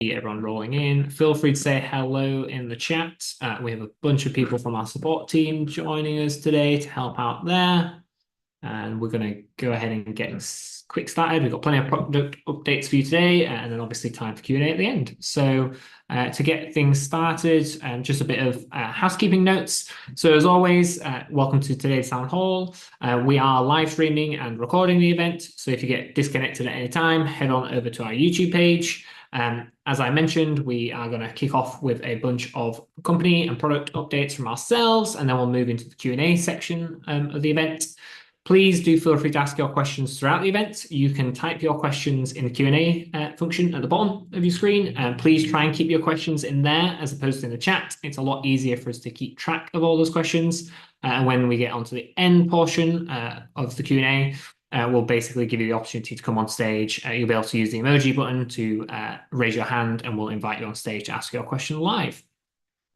Everyone rolling in. Feel free to say hello in the chat. We have a bunch of people from our support team joining us today to help out there. And we're going to go ahead and get quick started. We've got plenty of product updates for you today, and then obviously time for Q&A at the end. So to get things started, just a bit of housekeeping notes. So as always, welcome to today's town hall. We are live streaming and recording the event. So if you get disconnected at any time, head on over to our YouTube page. As I mentioned, we are going to kick off with a bunch of company and product updates from ourselves, and then we'll move into the Q&A section of the event. Please do feel free to ask your questions throughout the event. You can type your questions in the Q&A function at the bottom of your screen. Please try and keep your questions in there as opposed to in the chat. It's a lot easier for us to keep track of all those questions. And when we get onto the end portion of the Q&A, we'll basically give you the opportunity to come on stage. You'll be able to use the emoji button to raise your hand, and we'll invite you on stage to ask your question live.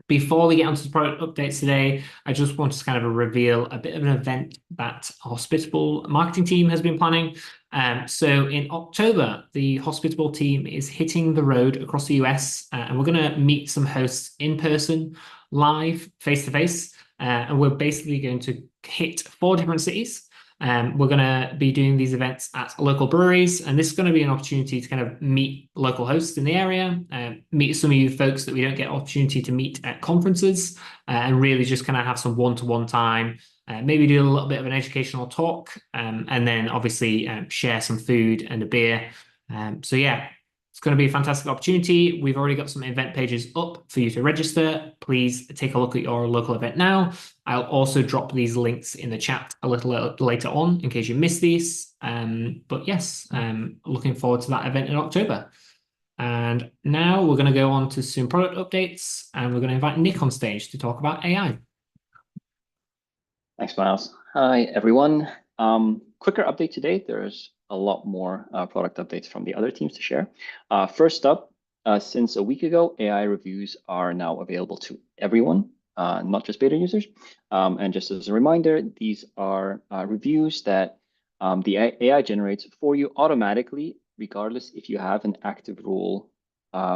Before we get onto the product updates today, I just want to kind of reveal a bit of an event that Hospitable marketing team has been planning. So in October, the Hospitable team is hitting the road across the US, and we're going to meet some hosts in person, live, face-to-face. And we're basically going to hit 4 different cities. We're going to be doing these events at local breweries, and this is going to be an opportunity to kind of meet local hosts in the area, meet some of you folks that we don't get opportunity to meet at conferences, and really just kind of have some one-to-one time, maybe do a little bit of an educational talk, and then obviously share some food and a beer. So yeah, it's going to be a fantastic opportunity. We've already got some event pages up for you to register. Please take a look at your local event now. I'll also drop these links in the chat a little later on in case you missed these. But yes, looking forward to that event in October. And now we're going to go on to some product updates, and we're going to invite Nick on stage to talk about AI. Thanks, Miles. Hi, everyone. Quicker update today. There's a lot more product updates from the other teams to share. First up, since a week ago, AI reviews are now available to everyone, not just beta users. And just as a reminder, these are reviews that the AI generates for you automatically, regardless if you have an active rule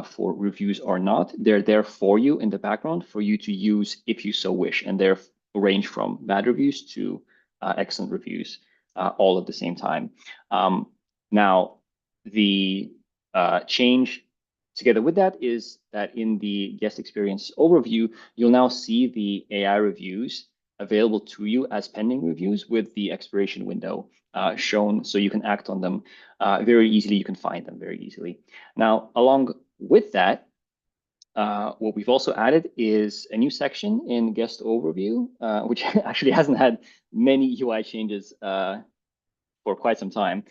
for reviews or not. They're there for you in the background for you to use if you so wish. And they're range from bad reviews to excellent reviews, all at the same time. Now, the change together with that is that in the guest experience overview, you'll now see the AI reviews available to you as pending reviews with the expiration window shown, so you can act on them very easily. You can find them very easily. Now, along with that, what we've also added is a new section in guest overview, which actually hasn't had many UI changes for quite some time.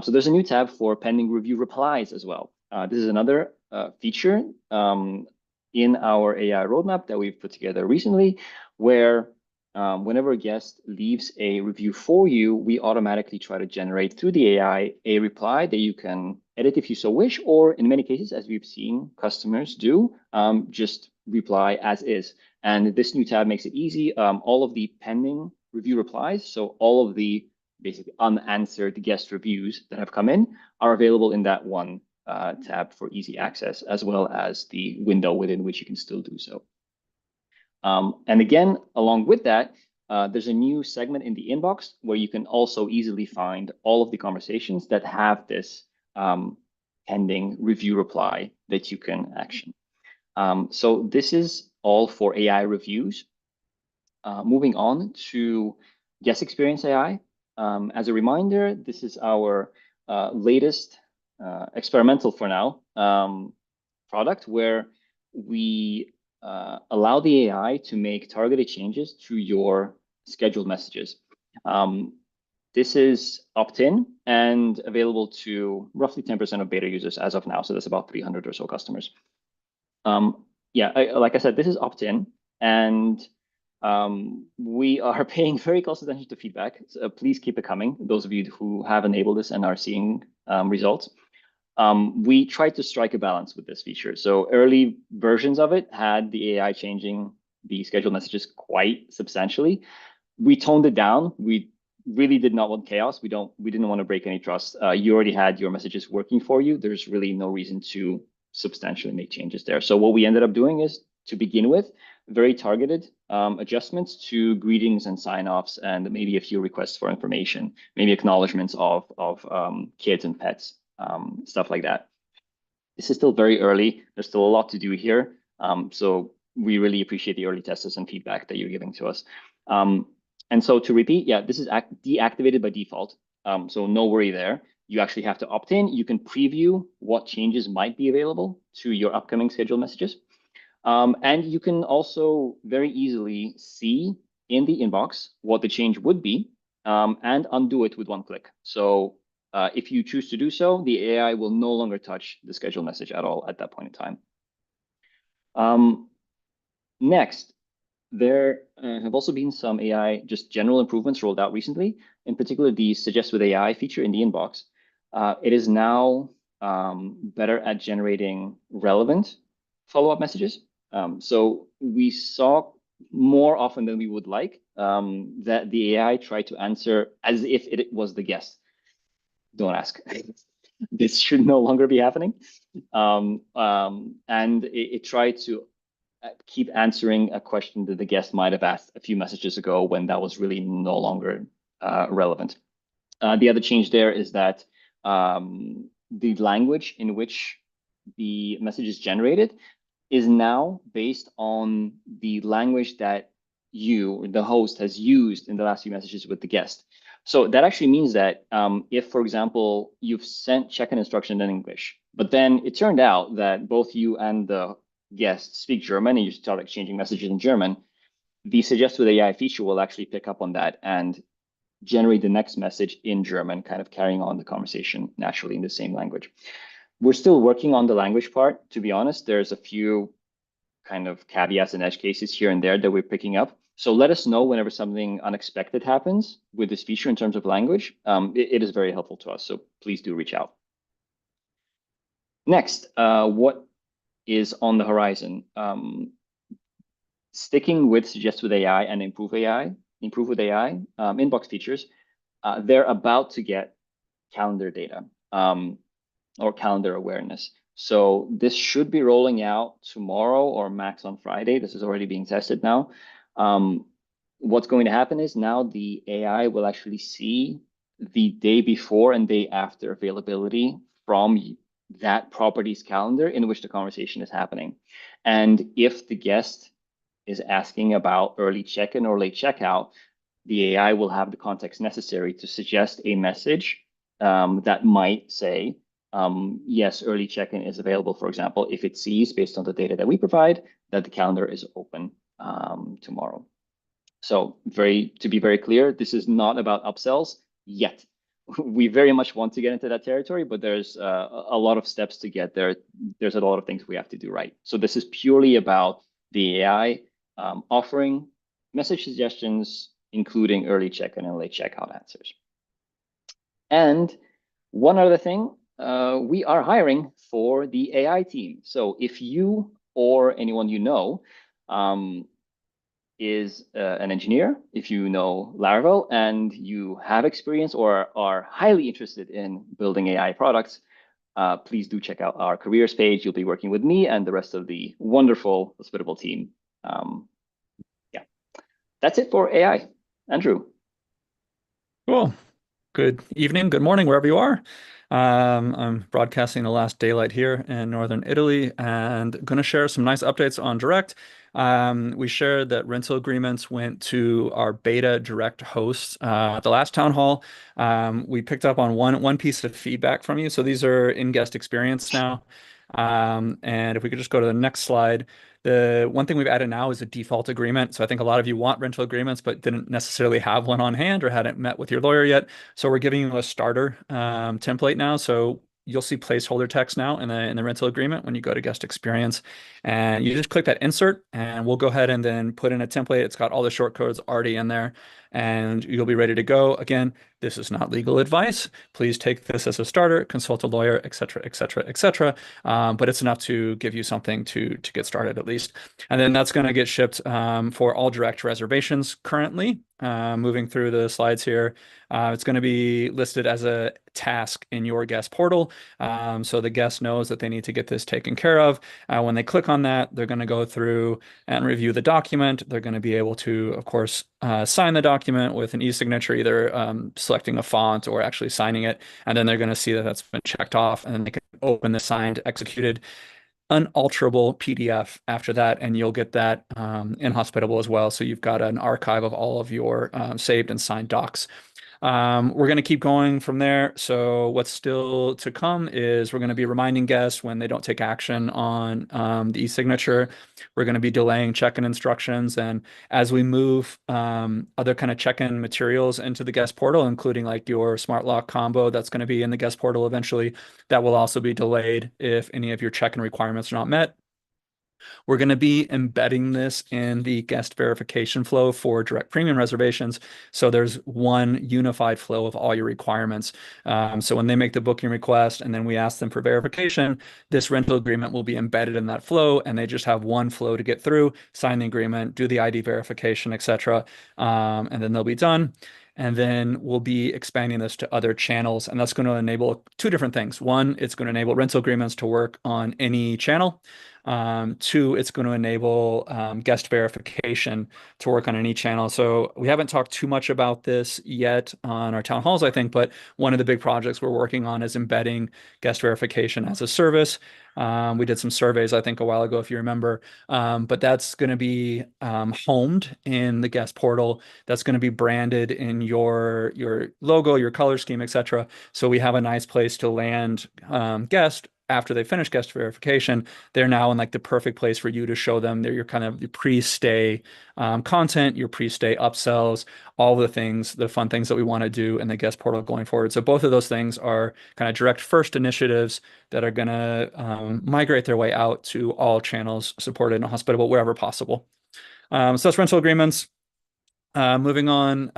So there's a new tab for pending review replies as well. This is another feature in our AI roadmap that we've put together recently, where whenever a guest leaves a review for you, we automatically try to generate through the AI a reply that you can edit if you so wish, or in many cases, as we've seen customers do, just reply as is. And this new tab makes it easy. All of the pending review replies, so all of the basically unanswered guest reviews that have come in are available in that one tab for easy access, as well as the window within which you can still do so. And again, along with that, there's a new segment in the inbox where you can also easily find all of the conversations that have this pending review reply that you can action. So this is all for AI reviews. Moving on to guest experience AI. As a reminder, this is our latest experimental for now product where we allow the AI to make targeted changes to your scheduled messages. This is opt-in and available to roughly 10% of beta users as of now. So that's about 300 or so customers. Like I said, this is opt-in, and we are paying very close attention to feedback. So please keep it coming, those of you who have enabled this and are seeing results. We tried to strike a balance with this feature. So early versions of it had the AI changing the scheduled messages quite substantially. We toned it down. We really did not want chaos. We didn't want to break any trust. You already had your messages working for you. There's really no reason to substantially make changes there. So what we ended up doing is, to begin with, very targeted adjustments to greetings and sign-offs, and maybe a few requests for information, maybe acknowledgements of kids and pets, stuff like that. This is still very early. There's still a lot to do here. So we really appreciate the early testers and feedback that you're giving to us. And so to repeat, yeah, this is deactivated by default. So no worry there. You actually have to opt in. You can preview what changes might be available to your upcoming scheduled messages. And you can also very easily see in the inbox what the change would be, and undo it with one click. So if you choose to do so, the AI will no longer touch the scheduled message at all at that point in time. Next, there have also been some AI, just general improvements rolled out recently, in particular the Suggest with AI feature in the inbox. It is now better at generating relevant follow-up messages. So we saw more often than we would like that the AI tried to answer as if it was the guest. Don't ask. This should no longer be happening. And it tried to keep answering a question that the guest might have asked a few messages ago when that was really no longer relevant. The other change there is that the language in which the message is generated is now based on the language that you, the host, has used in the last few messages with the guest. So that actually means that if, for example, you've sent check-in instruction in English, but then it turned out that both you and the guest speak German and you start exchanging messages in German, the Suggest with AI feature will actually pick up on that and generate the next message in German, kind of carrying on the conversation naturally in the same language. We're still working on the language part, to be honest. There's a few kind of caveats and edge cases here and there that we're picking up. So let us know whenever something unexpected happens with this feature in terms of language. It is very helpful to us, so please do reach out. Next, what is on the horizon? Sticking with Suggest with AI and Improve with AI inbox features, they're about to get calendar data or calendar awareness. So this should be rolling out tomorrow or max on Friday. This is already being tested now. What's going to happen is now the AI will actually see the day before and day after availability from that property's calendar in which the conversation is happening. And if the guest is asking about early check-in or late checkout, the AI will have the context necessary to suggest a message that might say, yes, early check-in is available, for example, if it sees, based on the data that we provide, that the calendar is open tomorrow. So to be very clear, this is not about upsells yet. We very much want to get into that territory, but there's a lot of steps to get there. There's a lot of things we have to do right. So this is purely about the AI offering message suggestions, including early check-in and late checkout answers. And one other thing, we are hiring for the AI team. So if you or anyone you know is an engineer, if you know Laravel and you have experience or are highly interested in building AI products, please do check out our careers page. You'll be working with me and the rest of the wonderful Hospitable team. Yeah, that's it for AI. Andrew. Cool. Good evening, good morning, wherever you are. I'm broadcasting the last daylight here in Northern Italy and going to share some nice updates on Direct. We shared that rental agreements went to our beta Direct hosts at the last town hall. We picked up on one piece of feedback from you. So these are in-guest experience now. And if we could just go to the next slide. The one thing we've added now is a default agreement. So I think a lot of you want rental agreements, but didn't necessarily have one on hand or hadn't met with your lawyer yet. So we're giving you a starter template now. So you'll see placeholder text now in the rental agreement when you go to guest experience, and you just click that insert and we'll go ahead and then put in a template. It's got all the short codes already in there. and you'll be ready to go. Again, this is not legal advice. Please take this as a starter, consult a lawyer, et cetera, et cetera, et cetera. But it's enough to give you something to get started at least. And then that's going to get shipped for all direct reservations currently. Moving through the slides here, it's going to be listed as a task in your guest portal. So the guest knows that they need to get this taken care of. When they click on that, they're going to go through and review the document. They're going to be able to, of course, sign the document with an e-signature, either selecting a font or actually signing it. And then they're going to see that that's been checked off, and then they can open the signed, executed, unalterable PDF after that, and you'll get that in Hospitable as well. So you've got an archive of all of your saved and signed docs. We're going to keep going from there. So what's still to come is we're going to be reminding guests when they don't take action on the e-signature. We're going to be delaying check-in instructions. And as we move other kind of check-in materials into the guest portal, including like your smart lock combo that's going to be in the guest portal eventually, that will also be delayed if any of your check-in requirements are not met. We're going to be embedding this in the guest verification flow for direct premium reservations. So there's one unified flow of all your requirements. So when they make the booking request and then we ask them for verification, this rental agreement will be embedded in that flow, and they just have one flow to get through, sign the agreement, do the ID verification, etc. And then they'll be done. And then we'll be expanding this to other channels. And that's going to enable two different things. One, it's going to enable rental agreements to work on any channel. Two, it's going to enable guest verification to work on any channel. So we haven't talked too much about this yet on our town halls, I think, but one of the big projects we're working on is embedding guest verification as a service. We did some surveys, I think, a while ago, if you remember, but that's going to be homed in the guest portal. That's going to be branded in your logo, your color scheme, etc. So we have a nice place to land guest after they finish guest verification. They're now in like the perfect place for you to show them your kind of your pre-stay content, your pre-stay upsells, all the things, the fun things that we want to do in the guest portal going forward. So both of those things are kind of direct first initiatives that are going to migrate their way out to all channels supported in Hospitable wherever possible. So that's rental agreements. Moving on,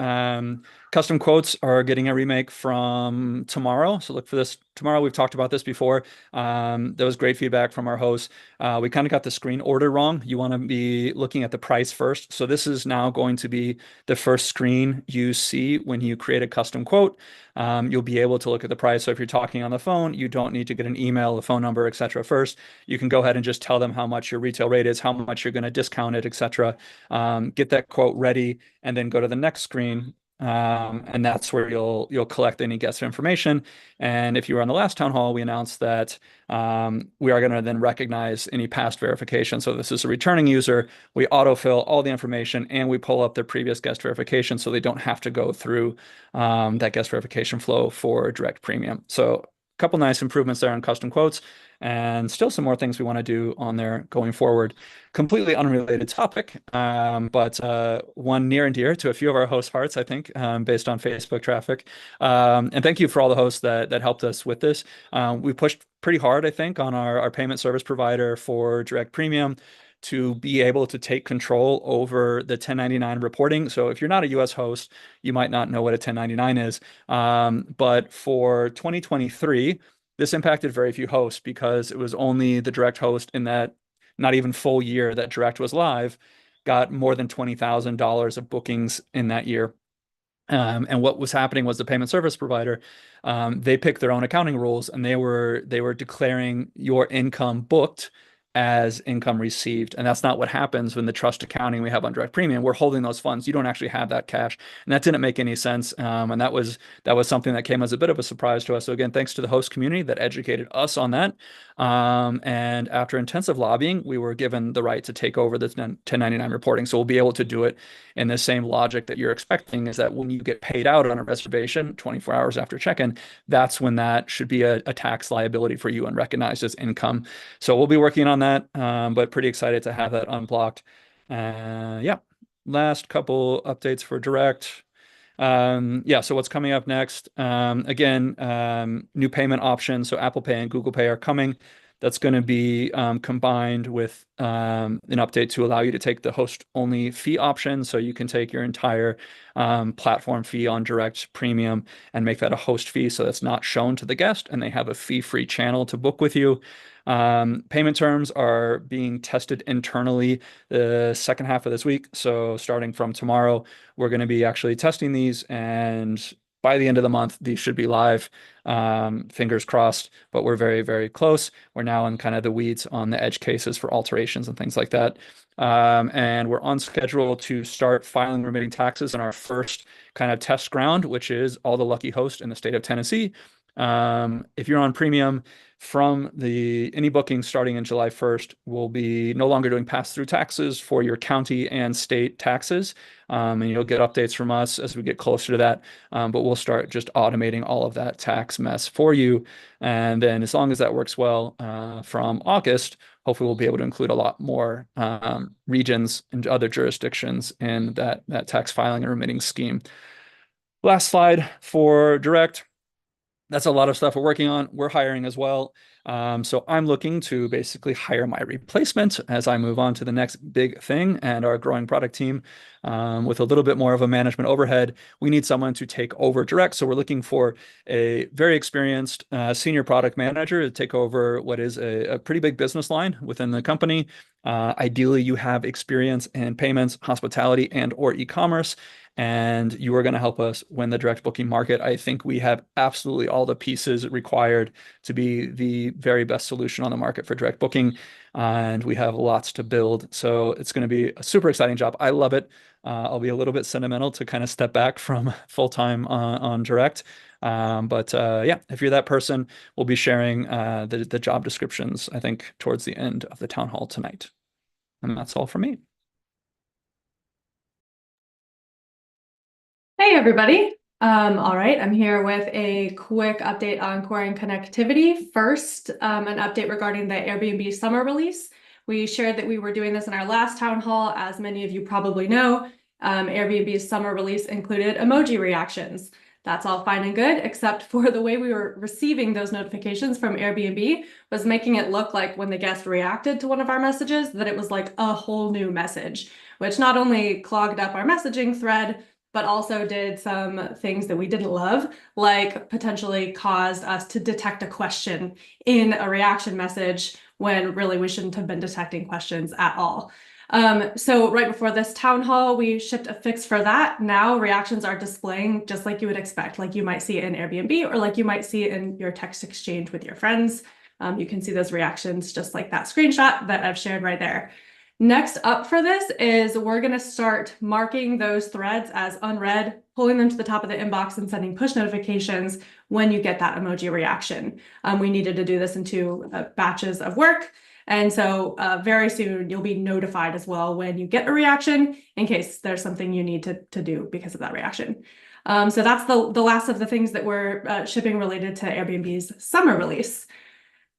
custom quotes are getting a remake from tomorrow. So look for this tomorrow. We've talked about this before. There was great feedback from our hosts. We kind of got the screen order wrong. You want to be looking at the price first. So this is now going to be the first screen you see when you create a custom quote. You'll be able to look at the price. So if you're talking on the phone, you don't need to get an email, a phone number, etc. first. You can go ahead and just tell them how much your retail rate is, how much you're going to discount it, etc. Get that quote ready, and then go to the next screen. And that's where you'll collect any guest information. And if you were on the last town hall, we announced that we are going to then recognize any past verification. So this is a returning user. We autofill all the information and we pull up their previous guest verification so they don't have to go through that guest verification flow for direct premium. So a couple nice improvements there on custom quotes, and still some more things we want to do on there going forward. Completely unrelated topic, but one near and dear to a few of our hosts' hearts, I think, based on Facebook traffic. And thank you for all the hosts that helped us with this. We pushed pretty hard, I think, on our payment service provider for direct premium to be able to take control over the 1099 reporting. So if you're not a US host, you might not know what a 1099 is. But for 2023, this impacted very few hosts because it was only the direct host in that not even full year that direct was live got more than $20,000 of bookings in that year. And what was happening was the payment service provider, they picked their own accounting rules, and they were declaring your income booked as income received. And that's not what happens when the trust accounting we have on direct premium. We're holding those funds. You don't actually have that cash. And that didn't make any sense. And that was something that came as a bit of a surprise to us. So again, thanks to the host community that educated us on that. And after intensive lobbying, we were given the right to take over the 1099 reporting. So we'll be able to do it in the same logic that you're expecting, is that when you get paid out on a reservation 24 hours after check-in, that's when that should be a tax liability for you and recognized as income. So we'll be working on that, but pretty excited to have that unblocked. Yeah, last couple updates for direct. Yeah, so what's coming up next? Again, new payment options. So Apple Pay and Google Pay are coming. that's going to be combined with an update to allow you to take the host-only fee option. So you can take your entire platform fee on Direct Premium and make that a host fee, so that's not shown to the guest, and they have a fee-free channel to book with you. Payment terms are being tested internally the second half of this week. So starting from tomorrow, we're going to be actually testing these, and by the end of the month, these should be live. Fingers crossed, but we're very, very close. We're now in kind of the weeds on the edge cases for alterations and things like that. And we're on schedule to start filing and remitting taxes in our first kind of test ground, which is all the lucky host in the state of Tennessee. If you're on premium, from any bookings starting in July 1st, we'll be no longer doing pass-through taxes for your county and state taxes. And you'll get updates from us as we get closer to that. But we'll start just automating all of that tax mess for you. And then as long as that works well, from August, hopefully we'll be able to include a lot more regions and other jurisdictions in that tax filing and remitting scheme. Last slide for Direct. That's a lot of stuff we're working on. We're hiring as well. So I'm looking to basically hire my replacement as I move on to the next big thing and our growing product team with a little bit more of a management overhead. We need someone to take over Direct. So we're looking for a very experienced senior product manager to take over what is a pretty big business line within the company. Ideally, you have experience in payments, hospitality, and or e-commerce, and you are going to help us win the direct booking market. I think we have absolutely all the pieces required to be the very best solution on the market for direct booking, and we have lots to build. So it's going to be a super exciting job. I love it. I'll be a little bit sentimental to kind of step back from full-time on direct. But yeah, if you're that person, we'll be sharing the job descriptions, I think, towards the end of the town hall tonight. And that's all from me. Hey, everybody. All right, I'm here with a quick update on core and connectivity. First, an update regarding the Airbnb summer release. We shared that we were doing this in our last town hall. As many of you probably know, Airbnb's summer release included emoji reactions. That's all fine and good, except for the way we were receiving those notifications from Airbnb was making it look like when the guest reacted to one of our messages, that it was like a whole new message, which not only clogged up our messaging thread, but also did some things that we didn't love, like potentially caused us to detect a question in a reaction message when really we shouldn't have been detecting questions at all. So right before this town hall, we shipped a fix for that. Now reactions are displaying just like you would expect, like you might see it in Airbnb or like you might see it in your text exchange with your friends. You can see those reactions just like that screenshot that I've shared right there. Next up for this is we're going to start marking those threads as unread, pulling them to the top of the inbox and sending push notifications when you get that emoji reaction. We needed to do this in 2 batches of work. And so very soon you'll be notified as well when you get a reaction in case there's something you need to do because of that reaction. So that's the last of the things that we're shipping related to Airbnb's summer release.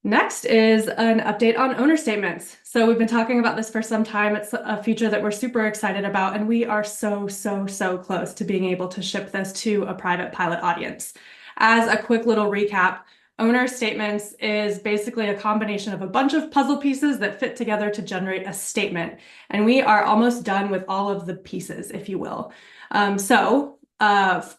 Next is an update on owner statements. So we've been talking about this for some time. It's a feature that we're super excited about, and we are so close to being able to ship this to a private pilot audience. As a quick little recap, owner statements is basically a combination of a bunch of puzzle pieces that fit together to generate a statement. And we are almost done with all of the pieces, if you will.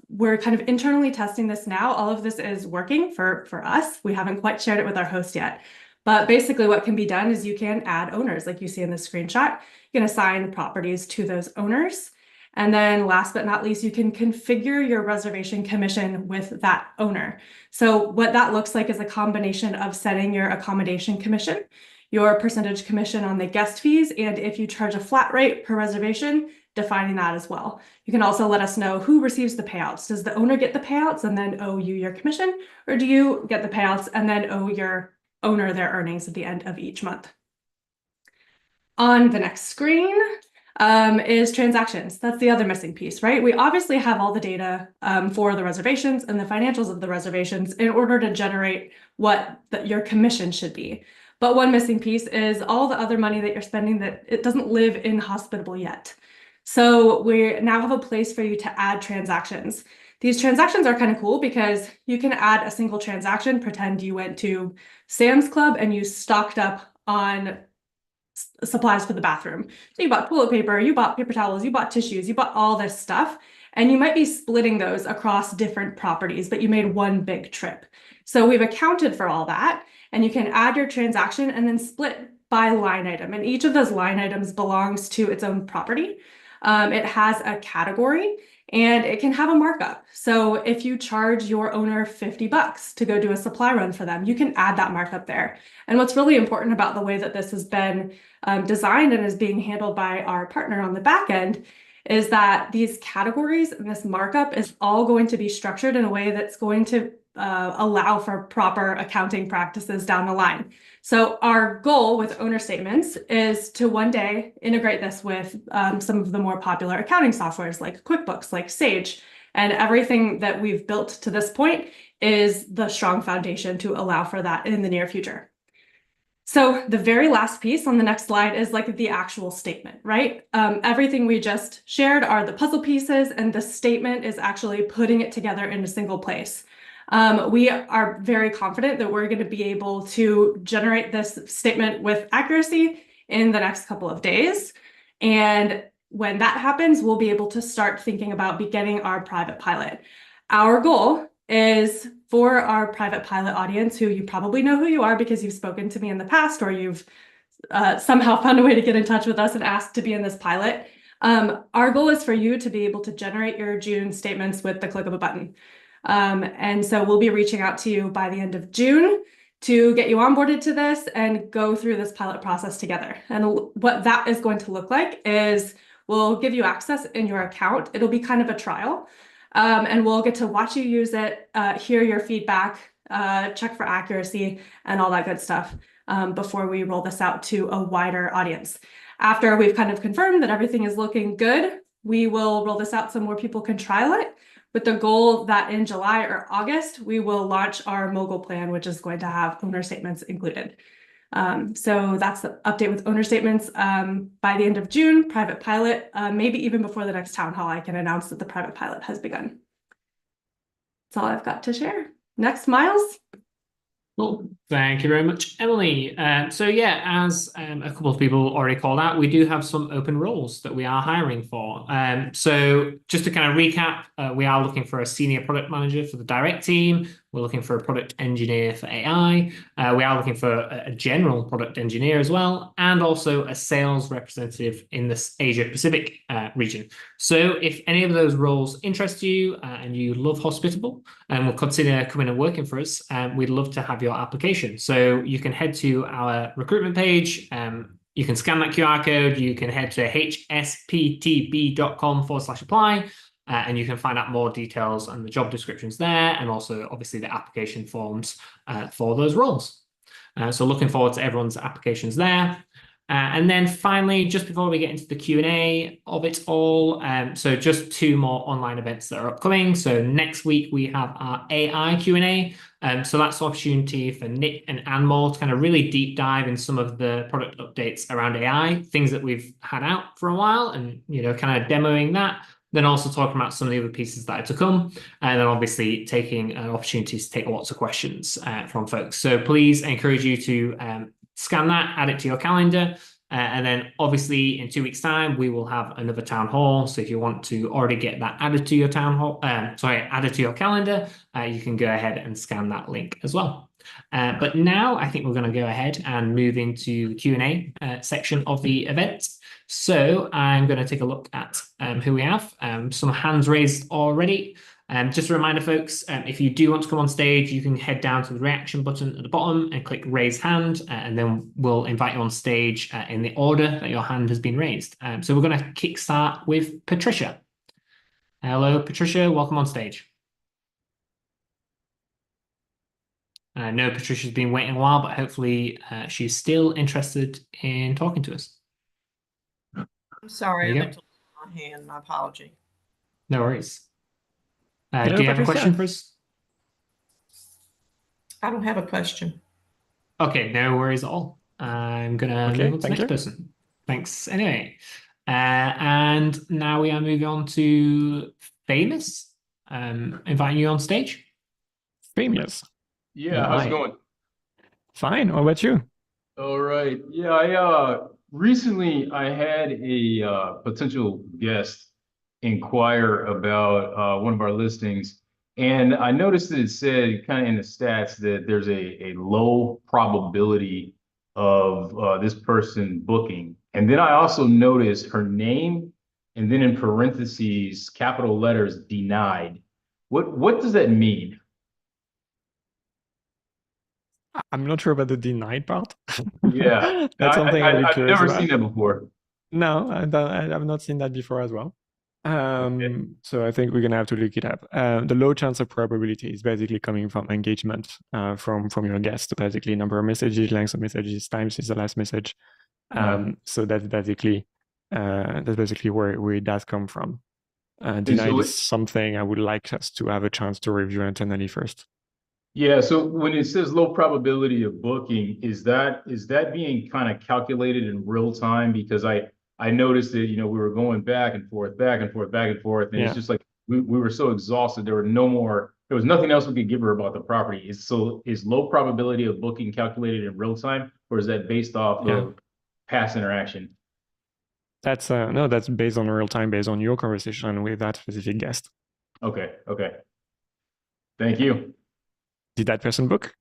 We're kind of internally testing this now. All of this is working for us. We haven't quite shared it with our host yet. But basically what can be done is you can add owners like you see in the screenshot. You can assign properties to those owners. And then last but not least, you can configure your reservation commission with that owner. So what that looks like is a combination of setting your accommodation commission, your percentage commission on the guest fees, and if you charge a flat rate per reservation, defining that as well. You can also let us know who receives the payouts. Does the owner get the payouts and then owe you your commission? Or do you get the payouts and then owe your owner their earnings at the end of each month? On the next screen is transactions. That's the other missing piece, right? We obviously have all the data for the reservations and the financials of the reservations in order to generate what your commission should be. But one missing piece is all the other money that you're spending that it doesn't live in Hospitable yet. So we now have a place for you to add transactions. These transactions are kind of cool because you can add a single transaction, pretend you went to Sam's Club and you stocked up on supplies for the bathroom. So you bought toilet paper, you bought paper towels, you bought tissues, you bought all this stuff, and you might be splitting those across different properties, but you made one big trip. So we've accounted for all that, and you can add your transaction and then split by line item. And each of those line items belongs to its own property. It has a category and it can have a markup. So if you charge your owner $50 to go do a supply run for them, you can add that markup there. And what's really important about the way that this has been designed and is being handled by our partner on the back end is that these categories and this markup is all going to be structured in a way that's going to allow for proper accounting practices down the line. So our goal with owner statements is to one day integrate this with some of the more popular accounting softwares like QuickBooks, like Sage, and everything that we've built to this point is the strong foundation to allow for that in the near future. So the very last piece on the next slide is like the actual statement, right? Everything we just shared are the puzzle pieces, and the statement is actually putting it together in a single place. We are very confident that we're going to be able to generate this statement with accuracy in the next couple of days. And when that happens, we'll be able to start thinking about beginning our private pilot. Our goal is for our private pilot audience, who you probably know who you are because you've spoken to me in the past, or you've somehow found a way to get in touch with us and asked to be in this pilot. Our goal is for you to be able to generate your June statements with the click of a button. And so we'll be reaching out to you by the end of June to get you onboarded to this and go through this pilot process together. And what that is going to look like is we'll give you access in your account. It'll be kind of a trial. And we'll get to watch you use it, hear your feedback, check for accuracy and all that good stuff before we roll this out to a wider audience. After we've kind of confirmed that everything is looking good, we will roll this out so more people can trial it, with the goal that in July or August, we will launch our mogul plan, which is going to have owner statements included. So that's the update with owner statements. By the end of June, private pilot, maybe even before the next town hall, I can announce that the private pilot has begun. That's all I've got to share. Next, Miles. Cool. Thank you very much, Emily. So yeah, as a couple of people already called out, we do have some open roles that we are hiring for. So just to kind of recap, we are looking for a senior product manager for the direct team. We're looking for a product engineer for AI. We are looking for a general product engineer as well, and also a sales representative in the Asia Pacific region. So if any of those roles interest you and you love Hospitable and will consider coming and working for us, we'd love to have your application. So you can head to our recruitment page. You can scan that QR code. You can head to hsptb.com/apply. And you can find out more details on the job descriptions there, and also obviously the application forms for those roles. So looking forward to everyone's applications there. And then finally, just before we get into the Q&A of it all, so just 2 more online events that are upcoming. So next week we have our AI Q&A. So that's the opportunity for Nick and Anmol to kind of really deep dive in some of the product updates around AI, things that we've had out for a while, and kind of demoing that. Then also talking about some of the other pieces that are to come, and then obviously taking opportunities to take lots of questions from folks. So please, I encourage you to scan that, add it to your calendar, and then obviously in 2 weeks' time we will have another town hall. So if you want to already get that added to your town hall, added to your calendar, you can go ahead and scan that link as well. But now I think we're going to go ahead and move into the Q&A section of the event. So I'm going to take a look at who we have. Some hands raised already. Just a reminder, folks, if you do want to come on stage, you can head down to the reaction button at the bottom and click raise hand, and then we'll invite you on stage in the order that your hand has been raised. So we're going to kickstart with Patricia. Hello, Patricia. Welcome on stage. I know Patricia's been waiting a while, but hopefully she's still interested in talking to us. I'm sorry, I There you meant to lift my hand. My apology. No worries. Hello, Do you have a Patricia. question for us? I don't have a question. Okay, no worries at all. I'm gonna Okay, move on to the thank next you. person. Thanks. Anyway, and now we are moving on to Famous. Inviting you on stage. Famous. Yeah, how's Hi. it going? Fine. What about you? All right. Yeah, I recently I had a potential guest inquire about one of our listings, and I noticed that it said kind of in the stats that there's a low probability of this person booking. And then I also noticed her name, and then in parentheses, capital letters, denied. What does that mean? I'm not sure about the denied part. Yeah, That's something I'd be I've curious never about. seen that before. No, I've not seen that before as well. So I think we're gonna have to look it up. The low chance of probability is basically coming from engagement from your guest, basically number of messages, length of messages, time since the last message. So that's basically where it does come from. Denied so is something I would like us to have a chance to review internally first. Yeah, so when it says low probability of booking, is that being kind of calculated in real time? Because I noticed that, we were going back and forth, back and forth, back and forth, and it's Yeah. just like we were so exhausted. There was nothing else we could give her about the property. Is low probability of booking calculated in real time, or is that based off Yeah. of past interaction? That's no, that's based on real time, based on your conversation with that specific guest. Okay. Thank you. Did that person book?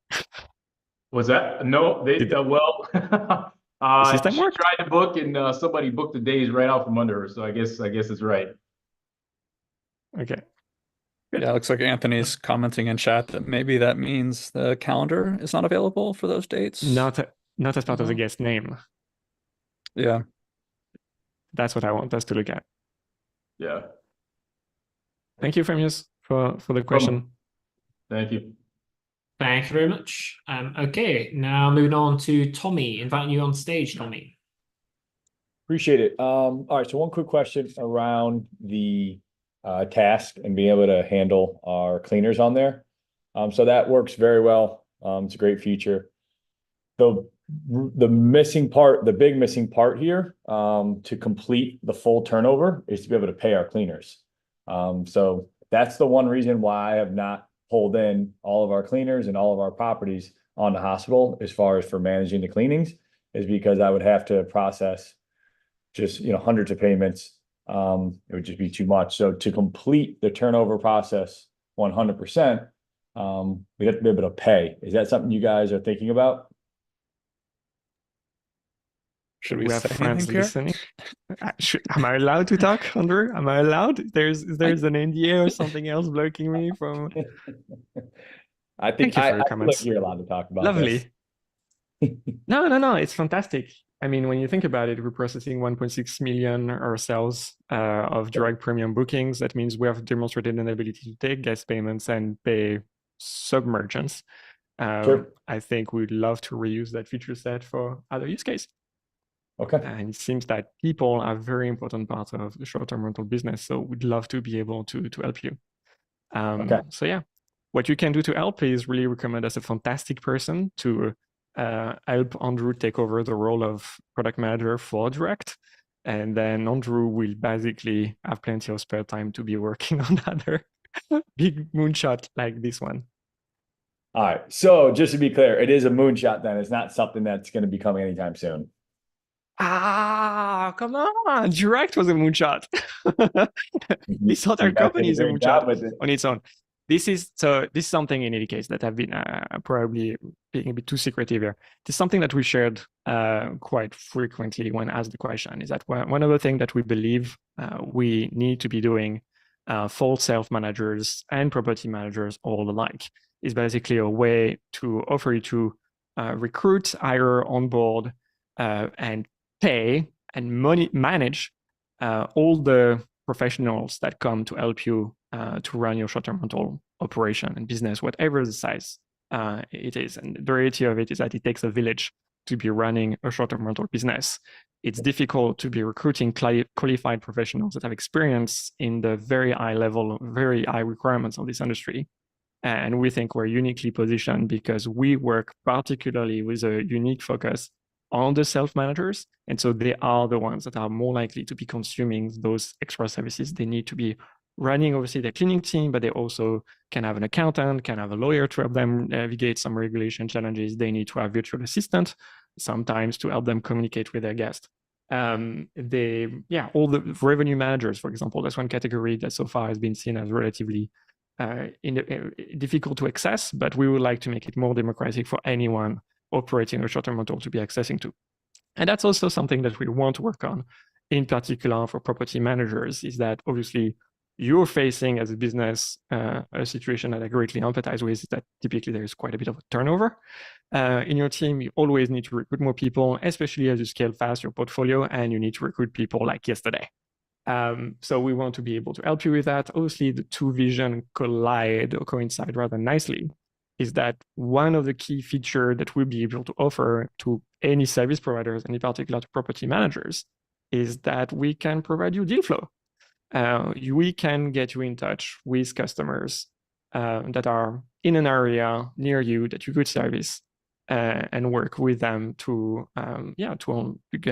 Was that? No, they Did- well system she worked? tried to book and somebody booked the days right out from under her. So I guess it's right. Okay. Yeah, it looks like Anthony's commenting in chat that maybe that means the calendar is not available for those dates. Not as part of the No. guest name. Yeah. That's what I want us to look at. Yeah. Thank you, Femius, for the question. Thank you. Thank you very much. Okay, now moving on to Tommy. Inviting you on stage, Tommy. Appreciate it. All right, so one quick question around the task and being able to handle our cleaners on there. So that works very well. It's a great feature. The missing part, the big missing part here, to complete the full turnover is to be able to pay our cleaners. So that's the one reason why I have not pulled in all of our cleaners and all of our properties on the hospital as far as for managing the cleanings, is because I would have to process just hundreds of payments. It would just be too much. So to complete the turnover process 100%, we'd have to be able to pay. Is that something you guys are thinking about? Should we We have say friends anything here? listening. Am I allowed to talk, Andrew? Am I allowed? There's an NDA or something else blocking me from. I Thank think you for your I feel like comments. you're allowed to talk about Lovely. this. No, it's fantastic. I mean, when you think about it, we're processing 1.6 million ourselves of direct premium bookings. That means we have demonstrated an ability to take guest payments and pay sub-merchants. Sure. I think we'd love to reuse that feature set for other use cases. Okay. And it seems that people are a very important part of the short-term rental business. So we'd love to be able to help you. Okay. So yeah, what you can do to help is really recommend as a fantastic person to help Andrew take over the role of product manager for Direct. And then Andrew will basically have plenty of spare time to be working on other big moonshot like this one. All right. So just to be clear, it is a moonshot then. It's not something that's going to be coming anytime soon. Come on. Direct was a moonshot. This other You guys company did is a great job moonshot with it. on its own. This is something in any case that I've been probably being a bit too secretive here. This is something that we shared quite frequently when asked the question, is that one of the things that we believe we need to be doing for self-managers and property managers all alike is basically a way to offer you to recruit, hire, onboard, and pay and manage all the professionals that come to help you to run your short-term rental operation and business, whatever the size it is. And the reality of it is that it takes a village to be running a short-term rental business. It's difficult to be recruiting qualified professionals that have experience in the very high level, very high requirements of this industry. And we think we're uniquely positioned because we work particularly with a unique focus on the self-managers. And so they are the ones that are more likely to be consuming those extra services. They need to be running obviously the cleaning team, but they also can have an accountant, can have a lawyer to help them navigate some regulation challenges. They need to have virtual assistant sometimes to help them communicate with their guests. All the revenue managers, for example, that's one category that so far has been seen as relatively difficult to access, but we would like to make it more democratic for anyone operating a short-term rental to be accessing to. And that's also something that we want to work on, in particular for property managers, is that obviously you're facing as a business a situation that I greatly empathize with, is that typically there's quite a bit of a turnover in your team. You always need to recruit more people, especially as you scale fast your portfolio, and you need to recruit people like yesterday. So we want to be able to help you with that. Obviously, the two visions collide or coincide rather nicely, is that one of the key features that we'll be able to offer to any service providers, and in particular to property managers, is that we can provide you deal flow. We can get you in touch with customers that are in an area near you that you could service and work with them to get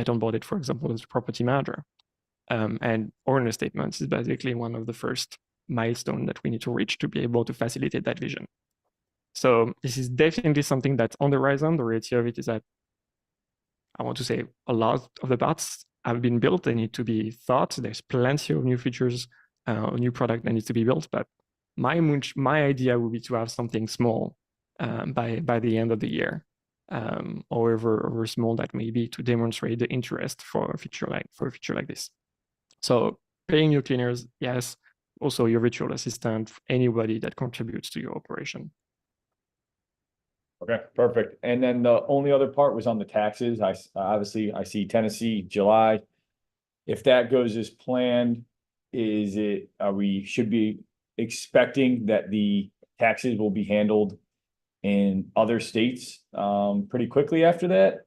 onboarded, for example, as a property manager. And owner statements is basically one of the first milestones that we need to reach to be able to facilitate that vision. So this is definitely something that's on the horizon. The reality of it is that I want to say a lot of the parts have been built. They need to be thought. There's plenty of new features, new product that needs to be built. But my idea would be to have something small by the end of the year, however small that may be, to demonstrate the interest for a feature like this. So paying your cleaners, yes. Also your virtual assistant, anybody that contributes to your operation. Okay, perfect. And then the only other part was on the taxes. I see Tennessee, July. If that goes as planned, should be expecting that the taxes will be handled in other states pretty quickly after that?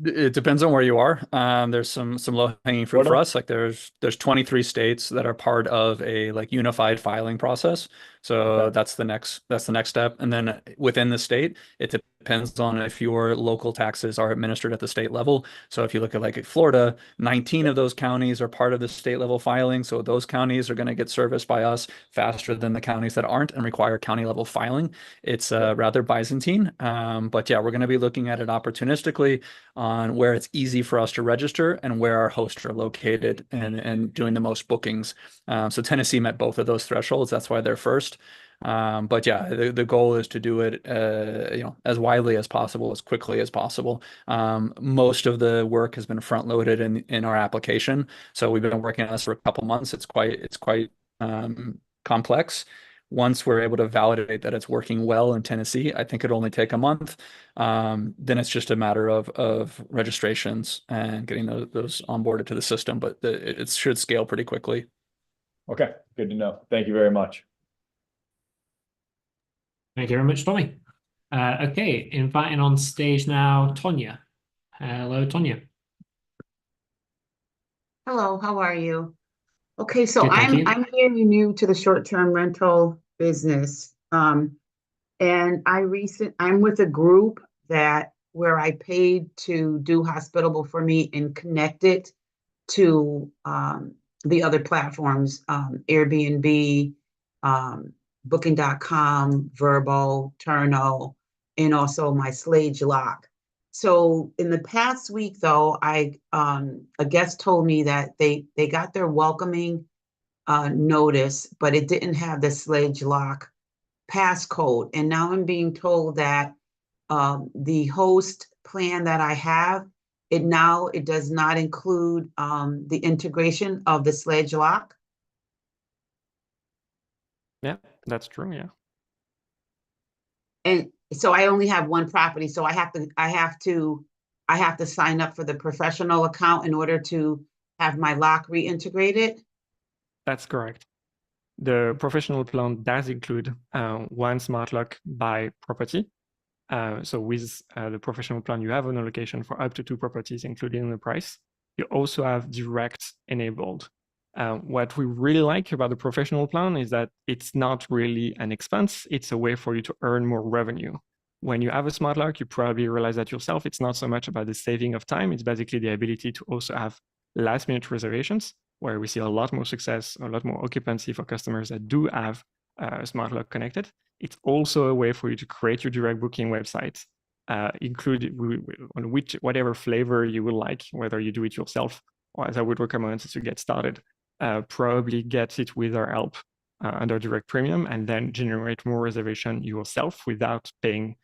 It depends on where you are. There's some low hanging fruit for us. Like there's 23 states that are part of a like unified filing process. So that's the next step. And then within the state, it depends on if your local taxes are administered at the state level. So if you look at like Florida, 19 of those counties are part of the state level filing. So those counties are going to get serviced by us faster than the counties that aren't and require county level filing. It's rather Byzantine. But yeah, we're going to be looking at it opportunistically on where it's easy for us to register and where our hosts are located and doing the most bookings. So Tennessee met both of those thresholds. That's why they're first. But yeah, the goal is to do it, as widely as possible, as quickly as possible. Most of the work has been front loaded in our application. So we've been working on this for a couple months. It's quite complex. Once we're able to validate that it's working well in Tennessee, I think it'll only take a month. Then it's just a matter of registrations and getting those onboarded to the system, but it should scale pretty quickly. Okay, good to know. Thank you very much. Thank you very much, Tommy. Okay, inviting on stage now, Tonya. Hello, Tonya. Hello, how are you? Okay, so Good, thank you. I'm very new to the short-term rental business. And I'm with a group where I paid to do Hospitable for me and connect it to the other platforms, Airbnb, Booking.com, Vrbo, Turno, and also my Slage Lock. So in the past week, though, a guest told me that they got their welcoming notice, but it didn't have the Slage Lock passcode. And now I'm being told that the host plan that I have, it does not include the integration of the Slage Lock. Yeah, that's true. Yeah. And so I only have one property, so I have to sign up for the professional account in order to have my lock reintegrated. That's correct. The professional plan does include one smart lock by property. So with the professional plan, you have an allocation for up to 2 properties, including the price. You also have direct enabled. What we really like about the professional plan is that it's not really an expense. It's a way for you to earn more revenue. When you have a smart lock, you probably realize that yourself. It's not so much about the saving of time. It's basically the ability to also have last minute reservations. where we see a lot more success, a lot more occupancy for customers that do have smart lock connected. It's also a way for you to create your direct booking website, include on whatever flavor you would like, whether you do it yourself, or as I would recommend to get started, probably get it with our help under direct premium, and then generate more reservation yourself without paying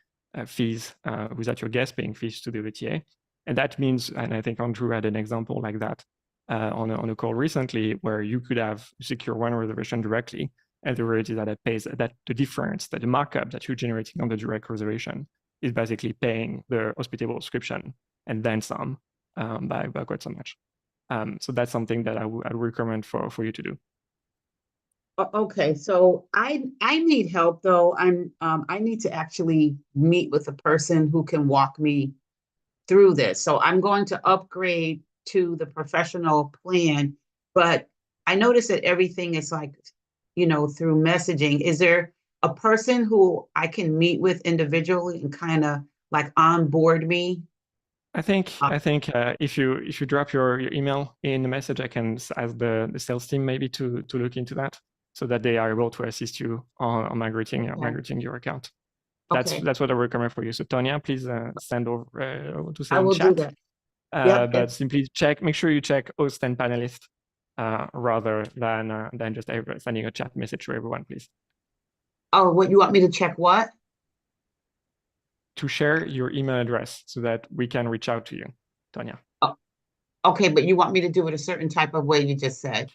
fees, without your guests paying fees to the OTA. And that means, and I think Andrew had an example like that on a call recently, where you could have secure one reservation directly, and the reality that it pays that the difference, that the markup that you're generating on the direct reservation is basically paying the Hospitable subscription and then some by quite so much. So that's something that I would recommend for you to do. Okay, so I need help though. I need to actually meet with a person who can walk me through this. So I'm going to upgrade to the professional plan, but I noticed that everything is like, through messaging. Is there a person who I can meet with individually and kind of like onboard me? I think if you drop your email in the message, I can ask the sales team maybe to look into that, so that they are able to assist you on migrating your account. That's what I recommend for you. So Tonya, please send over to say I will in chat. do that. But simply make sure you check host and panelist rather than just sending a chat message to everyone, please. Oh, what you want me to check? What? To share your email address so that we can reach out to you, Tonya. Oh, okay, but you want me to do it a certain type of way, you just said.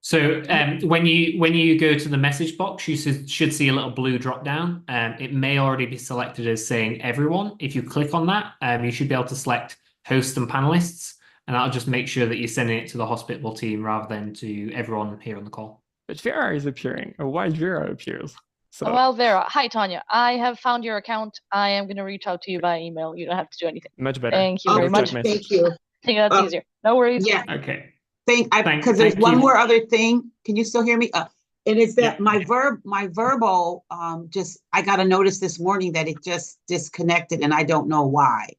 So when you go to the message box, you should see a little blue drop down. It may already be selected as saying everyone. If you click on that, you should be able to select host and panelists, and that'll just make sure that you're sending it to the Hospitable team rather than to everyone here on the call. But Vera is appearing. A white Vera appears. So. Well, Vera, hi, Tonya. I have found your account. I am going to reach out to you by email. You don't have to do anything. Much better. Thank you very much. Thank you. I think that's easier. No worries. Yeah. Okay. Because there's one more other thing. Can you still hear me? And it's that my verbal, I got a notice this morning that it just disconnected, and I don't know why.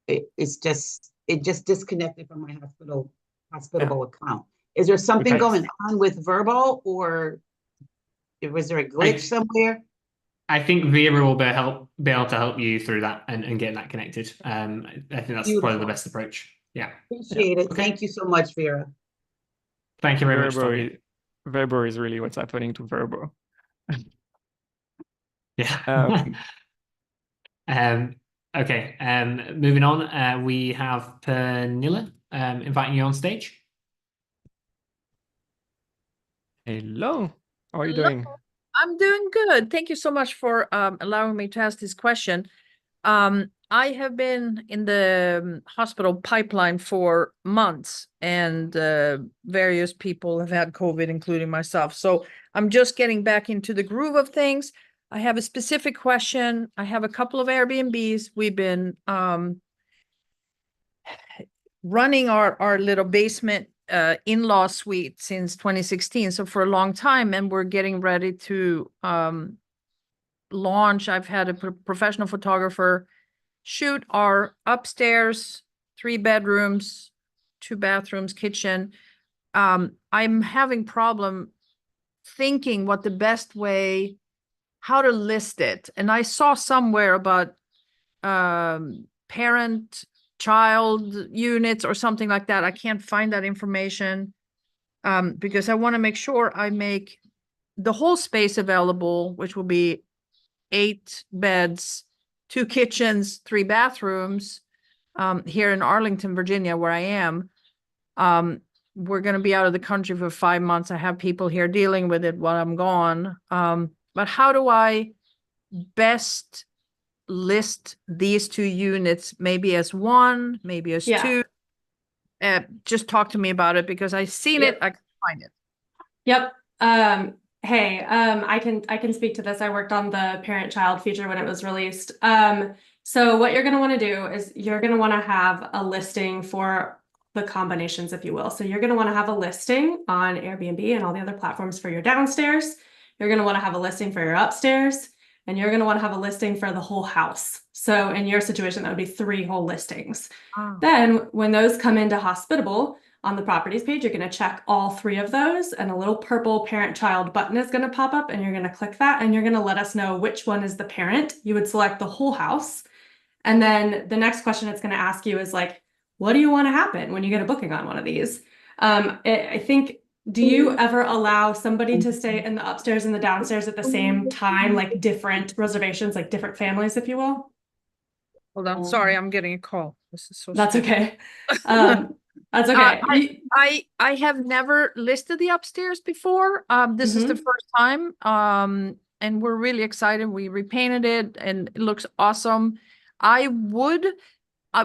It just disconnected from my hospitable account. Is there something going on with verbal, or was there a glitch somewhere? I think Vera will be able to help you through that and get that connected. I think that's probably the best approach. Yeah. Appreciate it. Okay. Thank you so much, Vera. Thank you very much. Verbo is really what's happening to Verbo. Yeah. Okay. Moving on, we have Pernilla inviting you on stage. Hello. How are you doing? I'm doing good. Thank you so much for allowing me to ask this question. I have been in the hospital pipeline for months, and various people have had COVID, including myself. So I'm just getting back into the groove of things. I have a specific question. I have a couple of Airbnbs. We've been running our little basement in-law suite since 2016, so for a long time, and we're getting ready to launch. I've had a professional photographer shoot our upstairs, 3 bedrooms, 2 bathrooms, kitchen. I'm having problem thinking what the best way, how to list it. And I saw somewhere about parent child units or something like that. I can't find that information because I want to make sure I make the whole space available, which will be 8 beds, 2 kitchens, 3 bathrooms here in Arlington, Virginia, where I am. We're going to be out of the country for 5 months. I have people here dealing with it while I'm gone. But how do I best list these 2 units, maybe as 1, maybe as 2? Just talk to me about it, because I've seen it, I can find it. Yep. Hey, I can speak to this. I worked on the parent-child feature when it was released. So what you're going to want to do is you're going to want to have a listing for the combinations, if you will. So you're going to want to have a listing on Airbnb and all the other platforms for your downstairs. You're going to want to have a listing for your upstairs, and you're going to want to have a listing for the whole house. So in your situation, that would be 3 whole listings. Then when those come into Hospitable, on the properties page, you're going to check all 3 of those, and a little purple parent-child button is going to pop up, and you're going to click that, and you're going to let us know which one is the parent. You would select the whole house. And then the next question it's going to ask you is like, what do you want to happen when you get a booking on one of these? I think, do you ever allow somebody to stay in the upstairs and the downstairs at the same time, like different reservations, like different families, if you will? Hold on, sorry, I'm getting a call. This is so That's stupid. okay. That's okay. I have never listed the upstairs before. This is the first time. And we're really excited. We repainted it and it looks awesome. I would,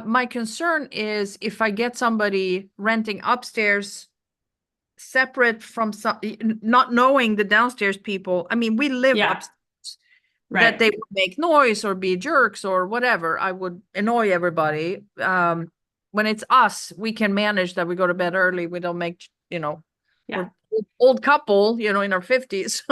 my concern is if I get somebody renting upstairs separate from some, not knowing the downstairs people. I mean, we live upstairs. That they would make noise or be jerks or whatever. I would annoy everybody. When it's us, we can manage that we go to bed early. We don't make, we're old couple, in our 50s.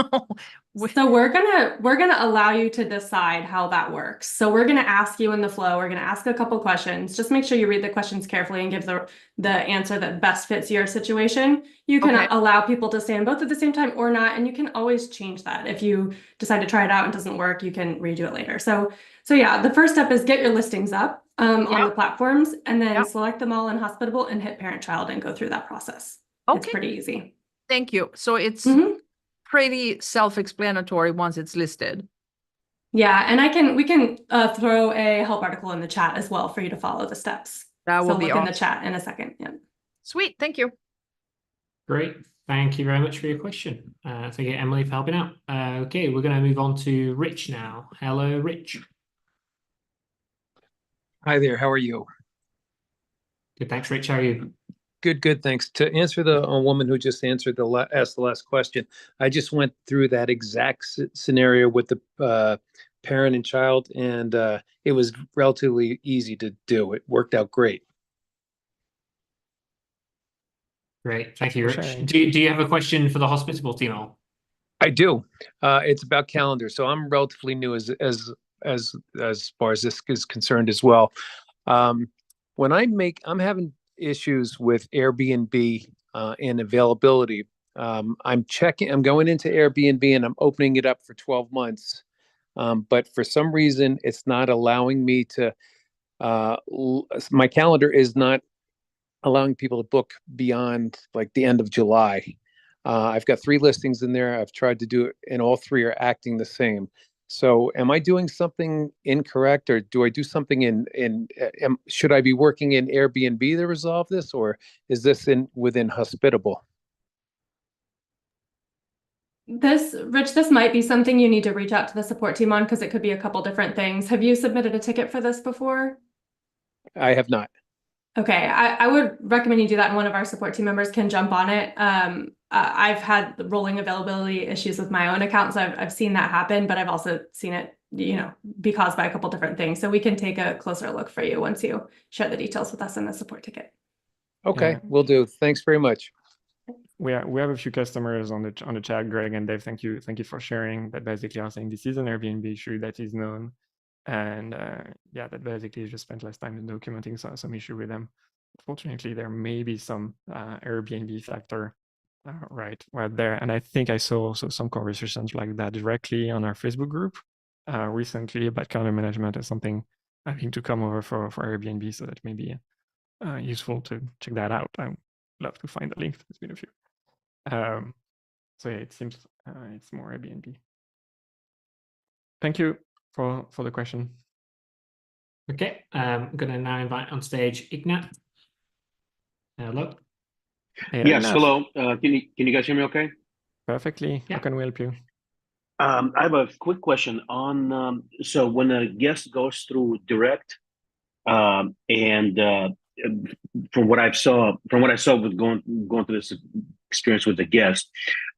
So we're gonna allow you to decide how that works. So we're gonna ask you in the flow, we're gonna ask a couple questions. Just make sure you read the questions carefully and give the answer that best fits your situation. You can allow people to stay in both at the same time or not, and you can always change that. If you decide to try it out and it doesn't work, you can redo it later. So yeah, the first step is get your listings up on the platforms, and then select them all in Hospitable and hit parent-child and go through that process. It's pretty easy. Thank you. So it's pretty self-explanatory once it's listed. Yeah, and we can throw a help article in the chat as well for you to follow the steps. That will be look awesome. in the chat in a second. Yeah. Sweet, thank you. Great, thank you very much for your question. Thank you, Emily, for helping out. Okay, we're going to move on to Rich now. Hello, Rich. Hi there, how are you? Good, thanks, Rich. How are you? Good, thanks. To answer the woman who just answered asked the last question, I just went through that exact scenario with the parent and child, and it was relatively easy to do. It worked out great. Great, thank you, Rich. Do you have a question for the Hospitable team? I do. It's about calendar. So I'm relatively new as far as this is concerned as well. When I'm having issues with Airbnb and availability. I'm going into Airbnb and I'm opening it up for 12 months. But for some reason, it's not allowing me to, my calendar is not allowing people to book beyond like the end of July. I've got 3 listings in there. I've tried to do it and all 3 are acting the same. So am I doing something incorrect, or do I do something should I be working in Airbnb to resolve this, or is this within Hospitable? Rich, this might be something you need to reach out to the support team on, because it could be a couple different things. Have you submitted a ticket for this before? I have not. Okay, I would recommend you do that, and one of our support team members can jump on it. I've had rolling availability issues with my own account, so I've seen that happen, but I've also seen it, be caused by a couple different things. So we can take a closer look for you once you share the details with us in the support ticket. Okay, will do. Thanks very much. We have a few customers on the chat, Greg and Dave. Thank you for sharing that. Basically, I'm saying this is an Airbnb issue that is known. And that basically just spent less time documenting some issue with them. Unfortunately, there may be some Airbnb factor right there. And I think I saw also some conversations like that directly on our Facebook group recently about calendar management as something I think to come over for Airbnb. So that may be useful to check that out. I would love to find the link. There's been a few. So yeah, it seems it's more Airbnb. Thank you for the question. Okay, I'm going to now invite on stage Ignat. Hello. Yes, hello. Can you guys hear me okay? Perfectly. Yeah. How can we help you? I have a quick question on so when a guest goes through direct, and from what I saw with going through this experience with the guest,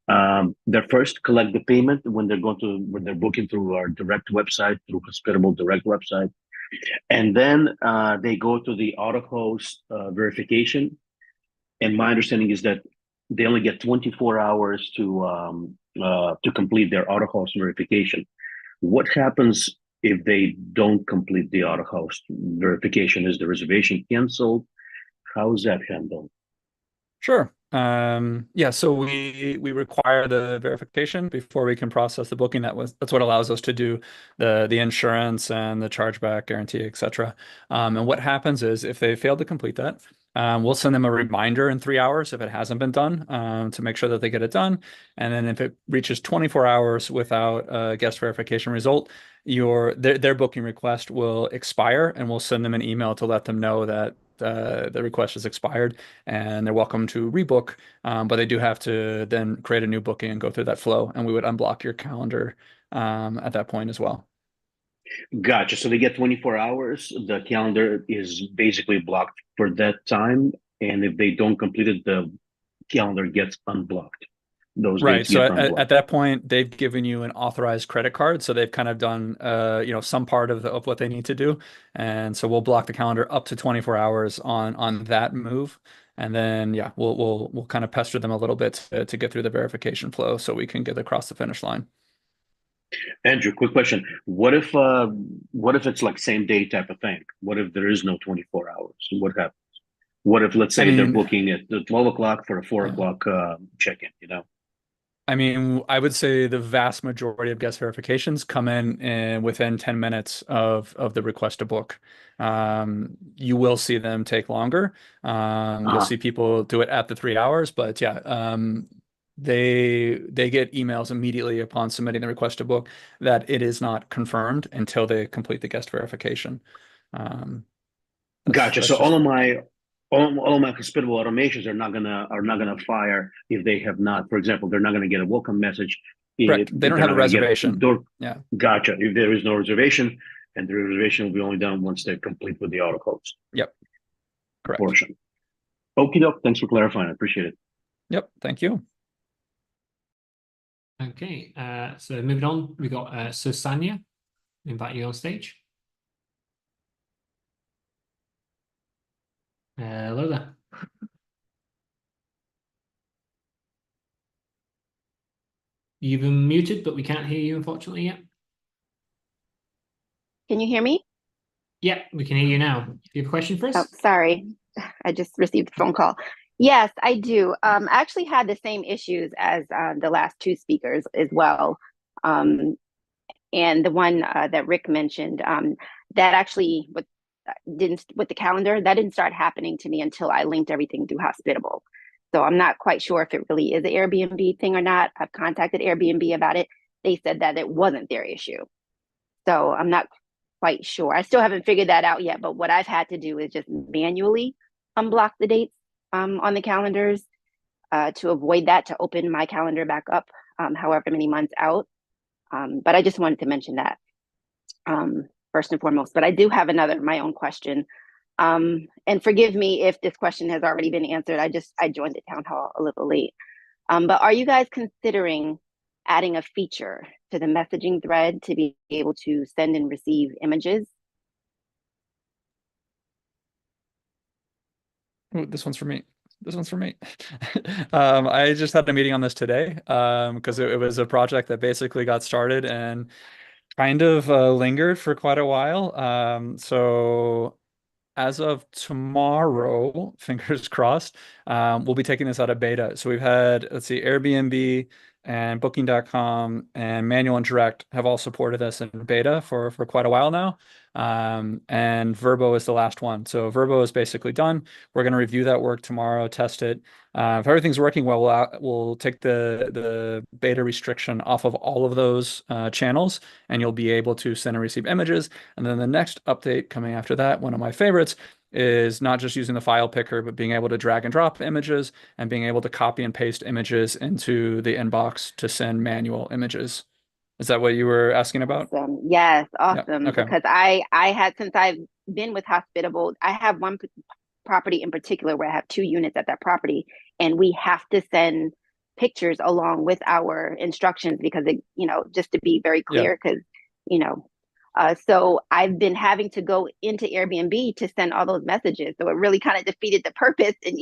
they first collect the payment when they're booking through our direct website, through Hospitable direct website, and then they go to the auto host verification. And my understanding is that they only get 24 hours to complete their auto host verification. What happens if they don't complete the auto host verification? Is the reservation canceled? How is that handled? Sure. Yeah, so we require the verification before we can process the booking. That's what allows us to do the insurance and the chargeback guarantee, etc. And what happens is if they fail to complete that, we'll send them a reminder in 3 hours if it hasn't been done, to make sure that they get it done. And then if it reaches 24 hours without a guest verification result, their booking request will expire, and we'll send them an email to let them know that the request is expired and they're welcome to rebook, but they do have to then create a new booking and go through that flow, and we would unblock your calendar at that point as well. Gotcha. So they get 24 hours. The calendar is basically blocked for that time. And if they don't complete it, the calendar gets unblocked. Those Right. dates So get at unblocked. that point, they've given you an authorized credit card. So they've kind of done, some part of what they need to do. And so we'll block the calendar up to 24 hours on that move. And then, yeah, we'll kind of pester them a little bit to get through the verification flow so we can get across the finish line. Andrew, quick question. What if it's like same day type of thing? What if there is no 24 hours? What happens? What if, let's say, they're booking at the 12 o'clock for a 4 o'clock check-in, I mean, I would say the vast majority of guest verifications come in within 10 minutes of the request to book. You will see them take longer. You'll see people do it at the 3 hours, but yeah, they get emails immediately upon submitting the request to book that it is not confirmed until they complete the guest verification. Gotcha. So all of my hospitable automations are not gonna fire if they have not. For example, they're not gonna get a welcome message. Correct. They don't have a reservation. Yeah. Gotcha. If there is no reservation, and the reservation will be only done once they're complete with the auto codes. Yep. Correct. Portion. Okie doke. Thanks for clarifying. I appreciate it. Yep. Thank you. Okay. So moving on, we got Susanya. Invite you on stage. Hello there. You've been muted, but we can't hear you, unfortunately, yet. Can you hear me? Yeah, we can hear you now. Do you have a question for us? Oh, sorry. I just received a phone call. Yes, I do. I actually had the same issues as the last two speakers as well. And the one that Rick mentioned, that actually with the calendar, that didn't start happening to me until I linked everything through Hospitable. So I'm not quite sure if it really is an Airbnb thing or not. I've contacted Airbnb about it. They said that it wasn't their issue. So I'm not quite sure. I still haven't figured that out yet, but what I've had to do is just manually unblock the dates on the calendars to avoid that, to open my calendar back up however many months out. But I just wanted to mention that first and foremost. But I do have my own question. And forgive me if this question has already been answered. I joined the town hall a little late. But are you guys considering adding a feature to the messaging thread to be able to send and receive images? Ooh, this one's for me. This one's for me. I just had a meeting on this today because it was a project that basically got started and kind of lingered for quite a while. So as of tomorrow, fingers crossed, we'll be taking this out of beta. So we've had, let's see, Airbnb and Booking.com and Manual and Direct have all supported this in beta for quite a while now. And Verbo is the last one. So Verbo is basically done. We're going to review that work tomorrow, test it. If everything's working well, we'll take the beta restriction off of all of those channels, and you'll be able to send and receive images. And then the next update coming after that, one of my favorites, is not just using the file picker, but being able to drag and drop images and being able to copy and paste images into the inbox to send manual images. Is that what you were asking about? Awesome. Yes, awesome. Yeah. Okay. Because I had, since I've been with Hospitable, I have one property in particular where I have 2 units at that property, and we have to send pictures along with our instructions because it, just to be very clear, because, so I've been having to go into Airbnb to send all those messages. So it really kind of defeated the purpose and,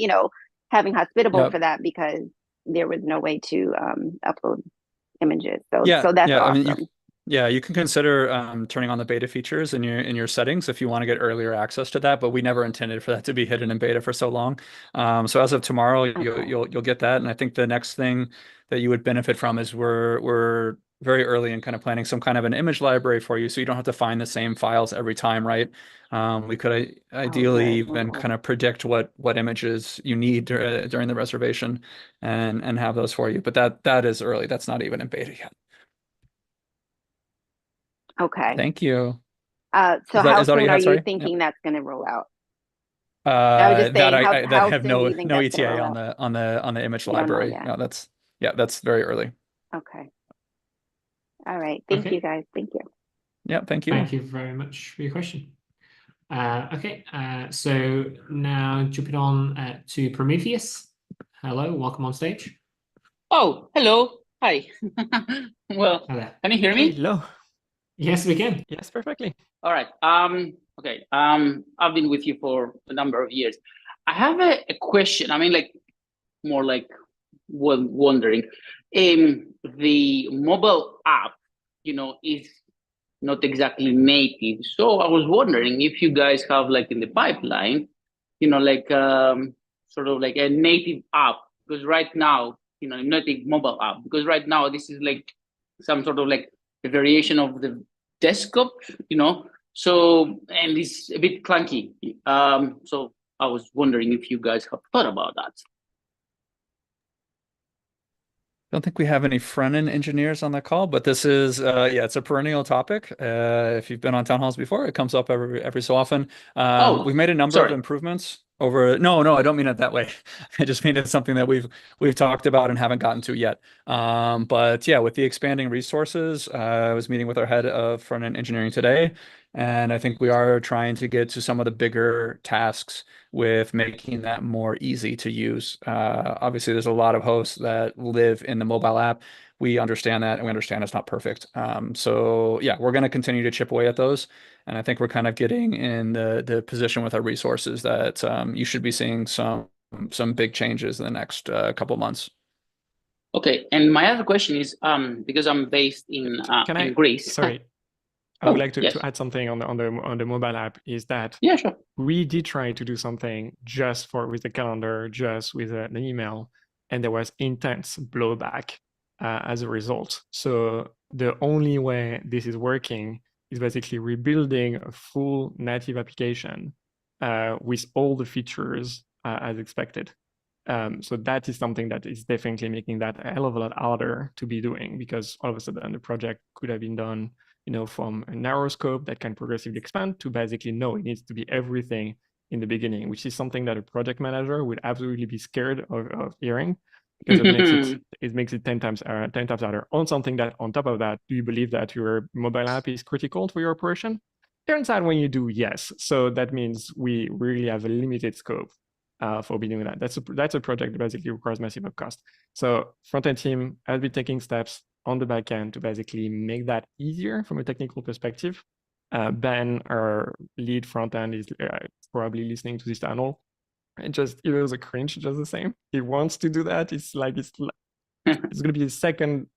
having Hospitable for that, because there was no way to upload images. So that's awesome. I mean, Yeah, you can consider turning on the beta features in your settings if you want to get earlier access to that, but we never intended for that to be hidden in beta for so long. So as of tomorrow, you'll get that. And I think the next thing that you would benefit from is we're very early in kind of planning some kind of an image library for you, so you don't have to find the same files every time, right? We could ideally even kind of predict what images you need during the reservation and have those for you. But that is early. That's not even in beta yet. Okay. Thank you. So how is that what soon you are had? you Sorry. thinking that's going to roll out? I was just saying, I how have soon do you think no that's going to ETA roll out? on the image You don't know library. yet. No, that's very early. Okay. All right. Thank Okay. you, guys. Thank you. Yeah, thank you. Thank you very much for your question. Okay, so now jumping on to Prometheus. Hello, welcome on stage. Oh, hello. Hi. Well, Hello. can you hear me? Hello. Yes, we can. Yes, perfectly. All right. Okay. I've been with you for a number of years. I have a question. I mean, like, more like wondering. The mobile app, is not exactly native. So I was wondering if you guys have, like, in the pipeline, like, sort of like a native app, because right now, native mobile app, because right now this is like some sort of like a variation of the desktop, so, and it's a bit clunky. So I was wondering if you guys have thought about that. Don't think we have any front-end engineers on the call, but this is yeah, it's a perennial topic. If you've been on town halls before, it comes up every so often. We've made a number of improvements over. No, I don't mean it that way. I just mean it's something that we've talked about and haven't gotten to yet. But yeah, with the expanding resources, I was meeting with our head of front-end engineering today, and I think we are trying to get to some of the bigger tasks with making that more easy to use. Obviously, there's a lot of hosts that live in the mobile app. We understand that, and we understand it's not perfect. So yeah, we're going to continue to chip away at those. And I think we're kind of getting in the position with our resources that you should be seeing some big changes in the next couple months. Okay, and my other question is, because I'm based in Greece. Sorry, I would like to add something on the mobile app. Is that sure. We did try to do something just with the calendar, just with an email, and there was intense blowback as a result. So the only way this is working is basically rebuilding a full native application with all the features as expected. So that is something that is definitely making that a hell of a lot harder to be doing, because all of a sudden the project could have been done, from a narrow scope that can progressively expand to basically, no, it needs to be everything in the beginning, which is something that a project manager would absolutely be scared of hearing, because it makes it 10 times harder on something that, on top of that, do you believe that your mobile app is critical for your operation? Turns out when you do, yes. So that means we really have a limited scope for doing that. That's a project that basically requires massive up cost. So front-end team has been taking steps on the back end to basically make that easier from a technical perspective. Ben, our lead front-end, is probably listening to this channel. And just, it was a cringe just the same. He wants to do that. It's going to be his second,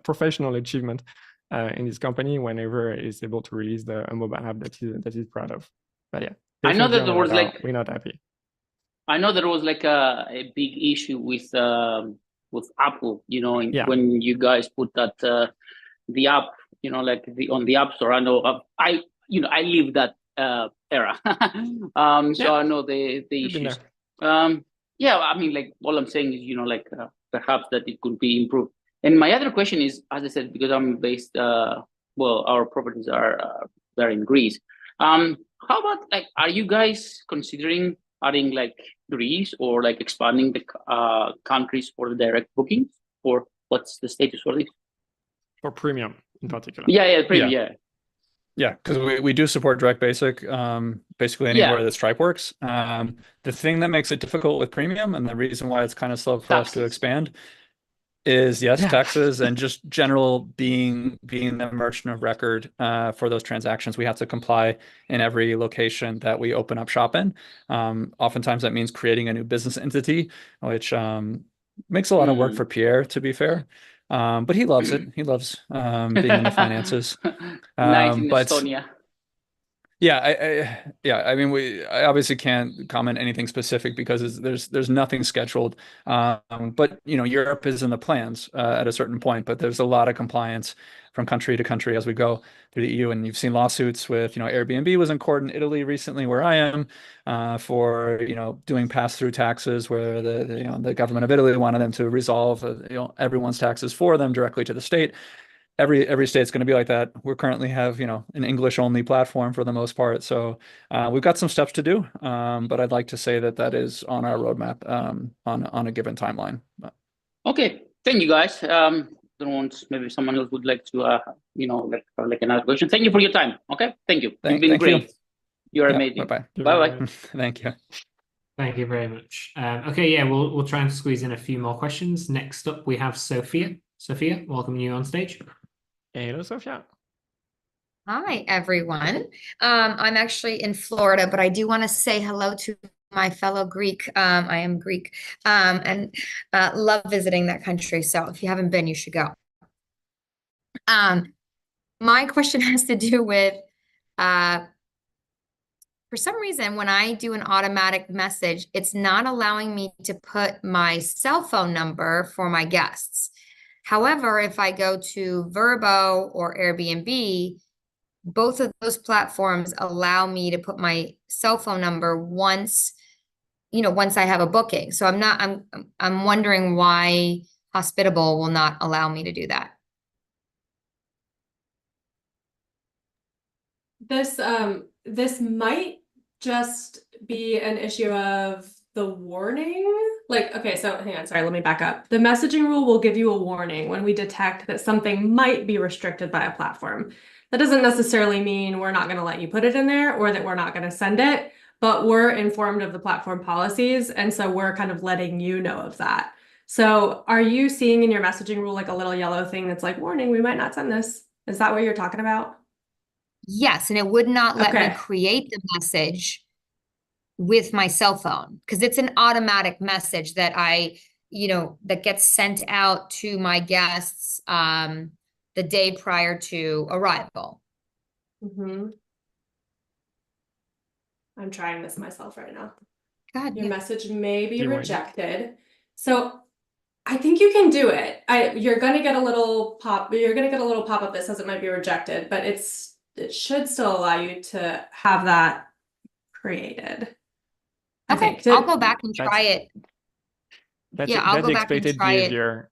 professional achievement in his company whenever he's able to release a mobile app that he's proud of. But yeah, I know that there was we're not happy. I know there was like a big issue with Apple, when you guys put that the app, like on the App Store. I know I live that era, so I know the issues. Yeah, I mean, like, all I'm saying is, perhaps that it could be improved. And my other question is, as I said, because I'm based, our properties are there in Greece. How about, like, are you guys considering adding like Greece or like expanding the countries for the direct bookings, or what's the status for this? For premium in particular. Yeah, premium. Yeah, because we do support direct basic, basically anywhere that Stripe works. The thing that makes it difficult with premium, and the reason why it's kind of slow for us to expand, is taxes and just general being the merchant of record for those transactions. We have to comply in every location that we open up shop in. Oftentimes that means creating a new business entity, which makes a lot of work for Pierre, to be fair. But he loves it. He loves being in the finances. Nice in But Estonia. yeah, I mean, I obviously can't comment anything specific because there's nothing scheduled. But Europe is in the plans at a certain point, but there's a lot of compliance from country to country as we go through the EU. And you've seen lawsuits with, Airbnb was in court in Italy recently, where I am, for doing pass-through taxes, where the government of Italy wanted them to resolve everyone's taxes for them directly to the state. Every state's going to be like that. We currently have, an English only platform for the most part. So we've got some steps to do, but I'd like to say that is on our roadmap on a given timeline. Okay, thank you guys. Don't want, maybe someone else would like to, like another question. Thank you for your time. Okay, thank you. You've been great. You're amazing. Bye-bye. Bye-bye. Thank you. Thank you very much. Okay, yeah, we'll try and squeeze in a few more questions. Next up, we have Sophia. Sophia, welcome you on stage. Hello, Sophia. Hi, everyone. I'm actually in Florida, but I do want to say hello to my fellow Greek. I am Greek, and love visiting that country. So if you haven't been, you should go. My question has to do with, for some reason, when I do an automatic message, it's not allowing me to put my cell phone number for my guests. However, if I go to Vrbo or Airbnb, both of those platforms allow me to put my cell phone number once I have a booking. So I'm wondering why Hospitable will not allow me to do that. This might just be an issue of the warning. Okay, so hang on, sorry, let me back up. The messaging rule will give you a warning when we detect that something might be restricted by a platform. That doesn't necessarily mean we're not going to let you put it in there or that we're not going to send it, but we're informed of the platform policies, and so we're kind of letting you know of that. So are you seeing in your messaging rule like a little yellow thing that's like, warning, we might not send this? Is that what you're talking about? Yes, and it would not let me create the message with my cell phone because it's an automatic message that that gets sent out to my guests the day prior to arrival. I'm trying this myself right now. God, your message may be rejected. So I think you can do it. You're gonna get a little pop. You're gonna get a little pop up that says it might be rejected, but it should still allow you to have that created. Okay, I'll go back and try it. I'll go back and try behavior.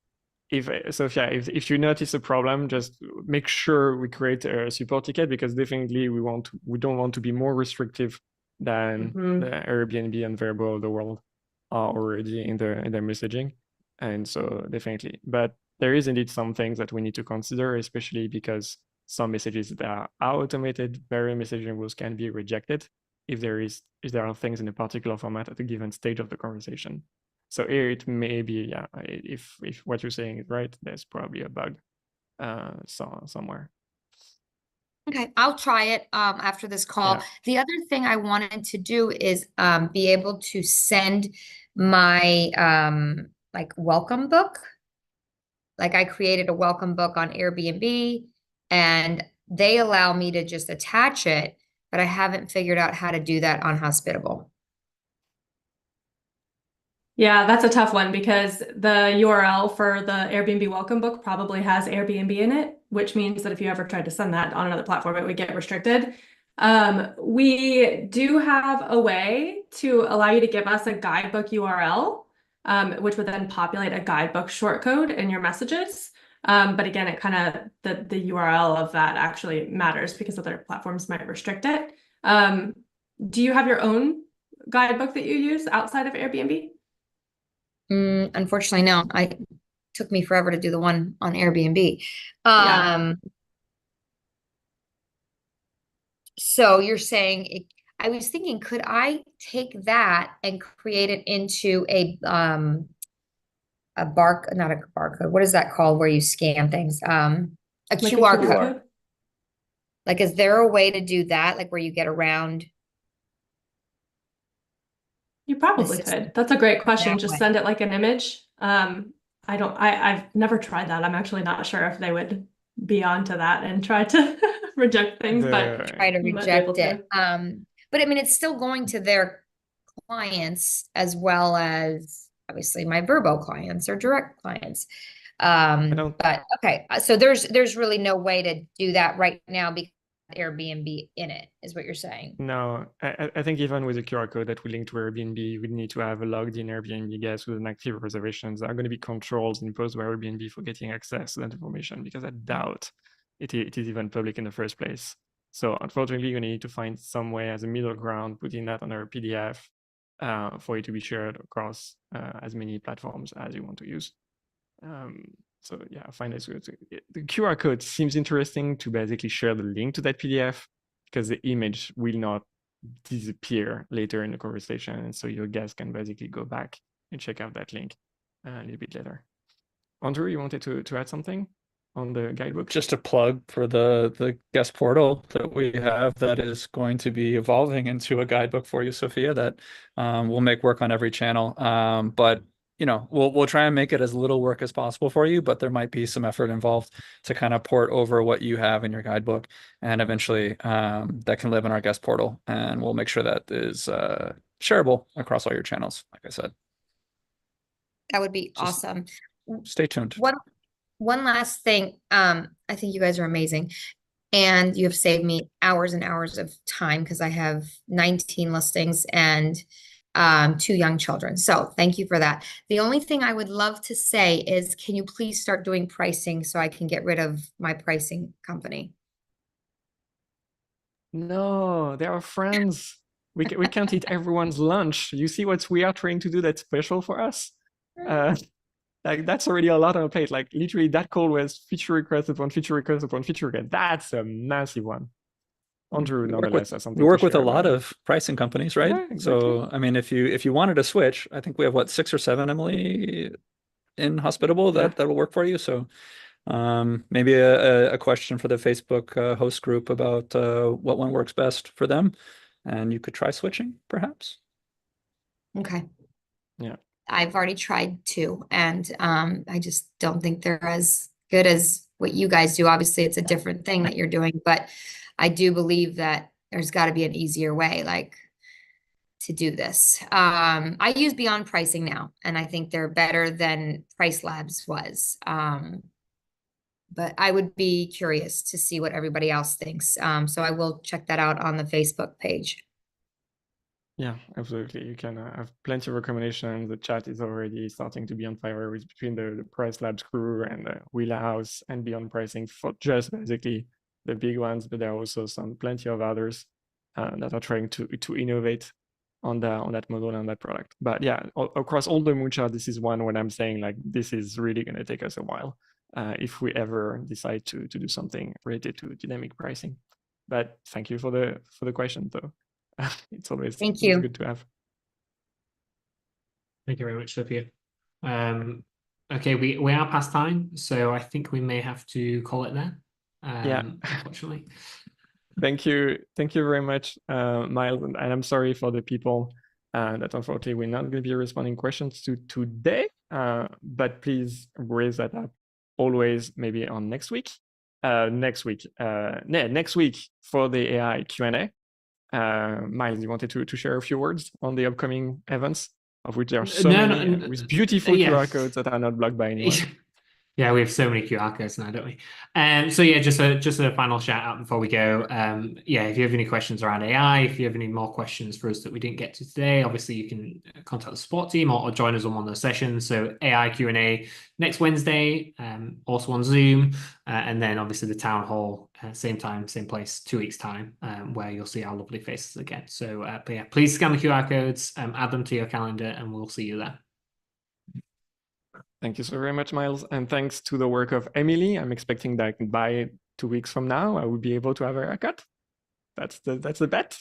Sophia, if you notice a problem, just make sure we create a support ticket, because definitely we don't want to be more restrictive than the Airbnb and Vrbo of the world are already in their messaging. And so definitely, but there is indeed some things that we need to consider, especially because some messages that are automated via messaging rules can be rejected if there are things in a particular format at a given stage of the conversation. So here it may be, if what you're saying is right, there's probably a bug somewhere. Okay, I'll try it after this call. Yeah. The other thing I wanted to do is be able to send my welcome book. Like I created a welcome book on Airbnb and they allow me to just attach it, but I haven't figured out how to do that on Hospitable. Yeah, that's a tough one because the URL for the Airbnb welcome book probably has Airbnb in it, which means that if you ever tried to send that on another platform, it would get restricted. We do have a way to allow you to give us a guidebook URL, which would then populate a guidebook shortcode in your messages. But again, it kind of, the URL of that actually matters because other platforms might restrict it. Do you have your own guidebook that you use outside of Airbnb? Unfortunately, no. It took me forever to do the one on Airbnb. So you're saying, I was thinking, could I take that and create it into not a barcode. What is that called where you scan things? A QR code. Like, is there a way to do that? Like where you get around? You probably could. That's a great question. Just send it like an image. I've never tried that. I'm actually not sure if they would be onto that and try to reject things, but Try to you might be able reject it. to. But I mean, it's still going to their clients as well as obviously my Verbo clients or direct clients. But okay, so there's really no way to do that right now because Airbnb in it is what you're saying. No, I think even with a QR code that we link to Airbnb, we need to have a logged in Airbnb guest with an active reservations. There are going to be controls imposed by Airbnb for getting access to that information because I doubt it is even public in the first place. So unfortunately, you need to find some way as a middle ground, putting that on a PDF for it to be shared across as many platforms as you want to use. So yeah, I find this good. The QR code seems interesting to basically share the link to that PDF because the image will not disappear later in the conversation. And so your guest can basically go back and check out that link a little bit later. Andrew, you wanted to add something on the guidebook? Just a plug for the guest portal that we have that is going to be evolving into a guidebook for you, Sophia, that we'll make work on every channel. But you know, we'll try and make it as little work as possible for you, but there might be some effort involved to kind of port over what you have in your guidebook, and eventually that can live in our guest portal, and we'll make sure that is shareable across all your channels, like I said. That would be Just awesome. stay tuned. One last thing. I think you guys are amazing. And you have saved me hours and hours of time because I have 19 listings and 2 young children. So thank you for that. The only thing I would love to say is, can you please start doing pricing so I can get rid of my pricing company? No, they are friends. We can't eat everyone's lunch. You see what we are trying to do that's special for us? Like that's already a lot on a plate. Like literally that call was feature request upon feature request upon feature request. That's a massive one. Andrew, nonetheless, has something We work to with a share lot about of pricing companies, right? Yeah, exactly. So, I mean, if you wanted to switch, I think we have what, 6 or 7, Emily, in Hospitable that will work for you. So, maybe a question for the Facebook host group about what one works best for them, and you could try switching, perhaps. Okay. Yeah. I've already tried 2, and I just don't think they're as good as what you guys do. Obviously, it's a different thing that you're doing, but I do believe that there's got to be an easier way, like, to do this. I use Beyond Pricing now, and I think they're better than Price Labs was. But I would be curious to see what everybody else thinks. So I will check that out on the Facebook page. Yeah, absolutely. You can have plenty of recommendations. The chat is already starting to be on fire with between the Price Labs crew and the Wheelhouse and Beyond Pricing for just basically the big ones, but there are also plenty of others that are trying to innovate on that model and that product. But yeah, across all the moonshots, this is one when I'm saying like this is really going to take us a while if we ever decide to do something related to dynamic pricing. But thank you for the question, though. It's always good to have. Thank you very much, Sophia. Okay, we are past time, so I think we may have to call it there. Yeah, unfortunately. Thank you very much, Miles, and I'm sorry for the people that unfortunately we're not going to be responding questions to today. But please raise that up always, maybe on next week. Next week for the AI Q&A. Miles, you wanted to share a few words on the upcoming events, of which there are so many with beautiful QR codes that are not blocked by anyone. Yeah, we have so many QR codes now, don't we? So yeah, just a final shout out before we go. Yeah, if you have any questions around AI, if you have any more questions for us that we didn't get to today, obviously you can contact the support team or join us on one of those sessions. So AI Q&A next Wednesday, also on Zoom, and then obviously the town hall, same time, same place, 2 weeks time, where you'll see our lovely faces again. So but yeah, please scan the QR codes, add them to your calendar, and we'll see you there. Thank you so very much, Miles. And thanks to the work of Emily, I'm expecting that by 2 weeks from now, I will be able to have a haircut. That's the bet.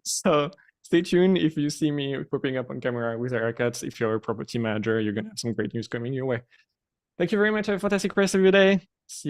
So stay tuned if you see me popping up on camera with haircuts. If you're a property manager, you're going to have some great news coming your way. Thank you very much. Have a fantastic rest of your day. See you later.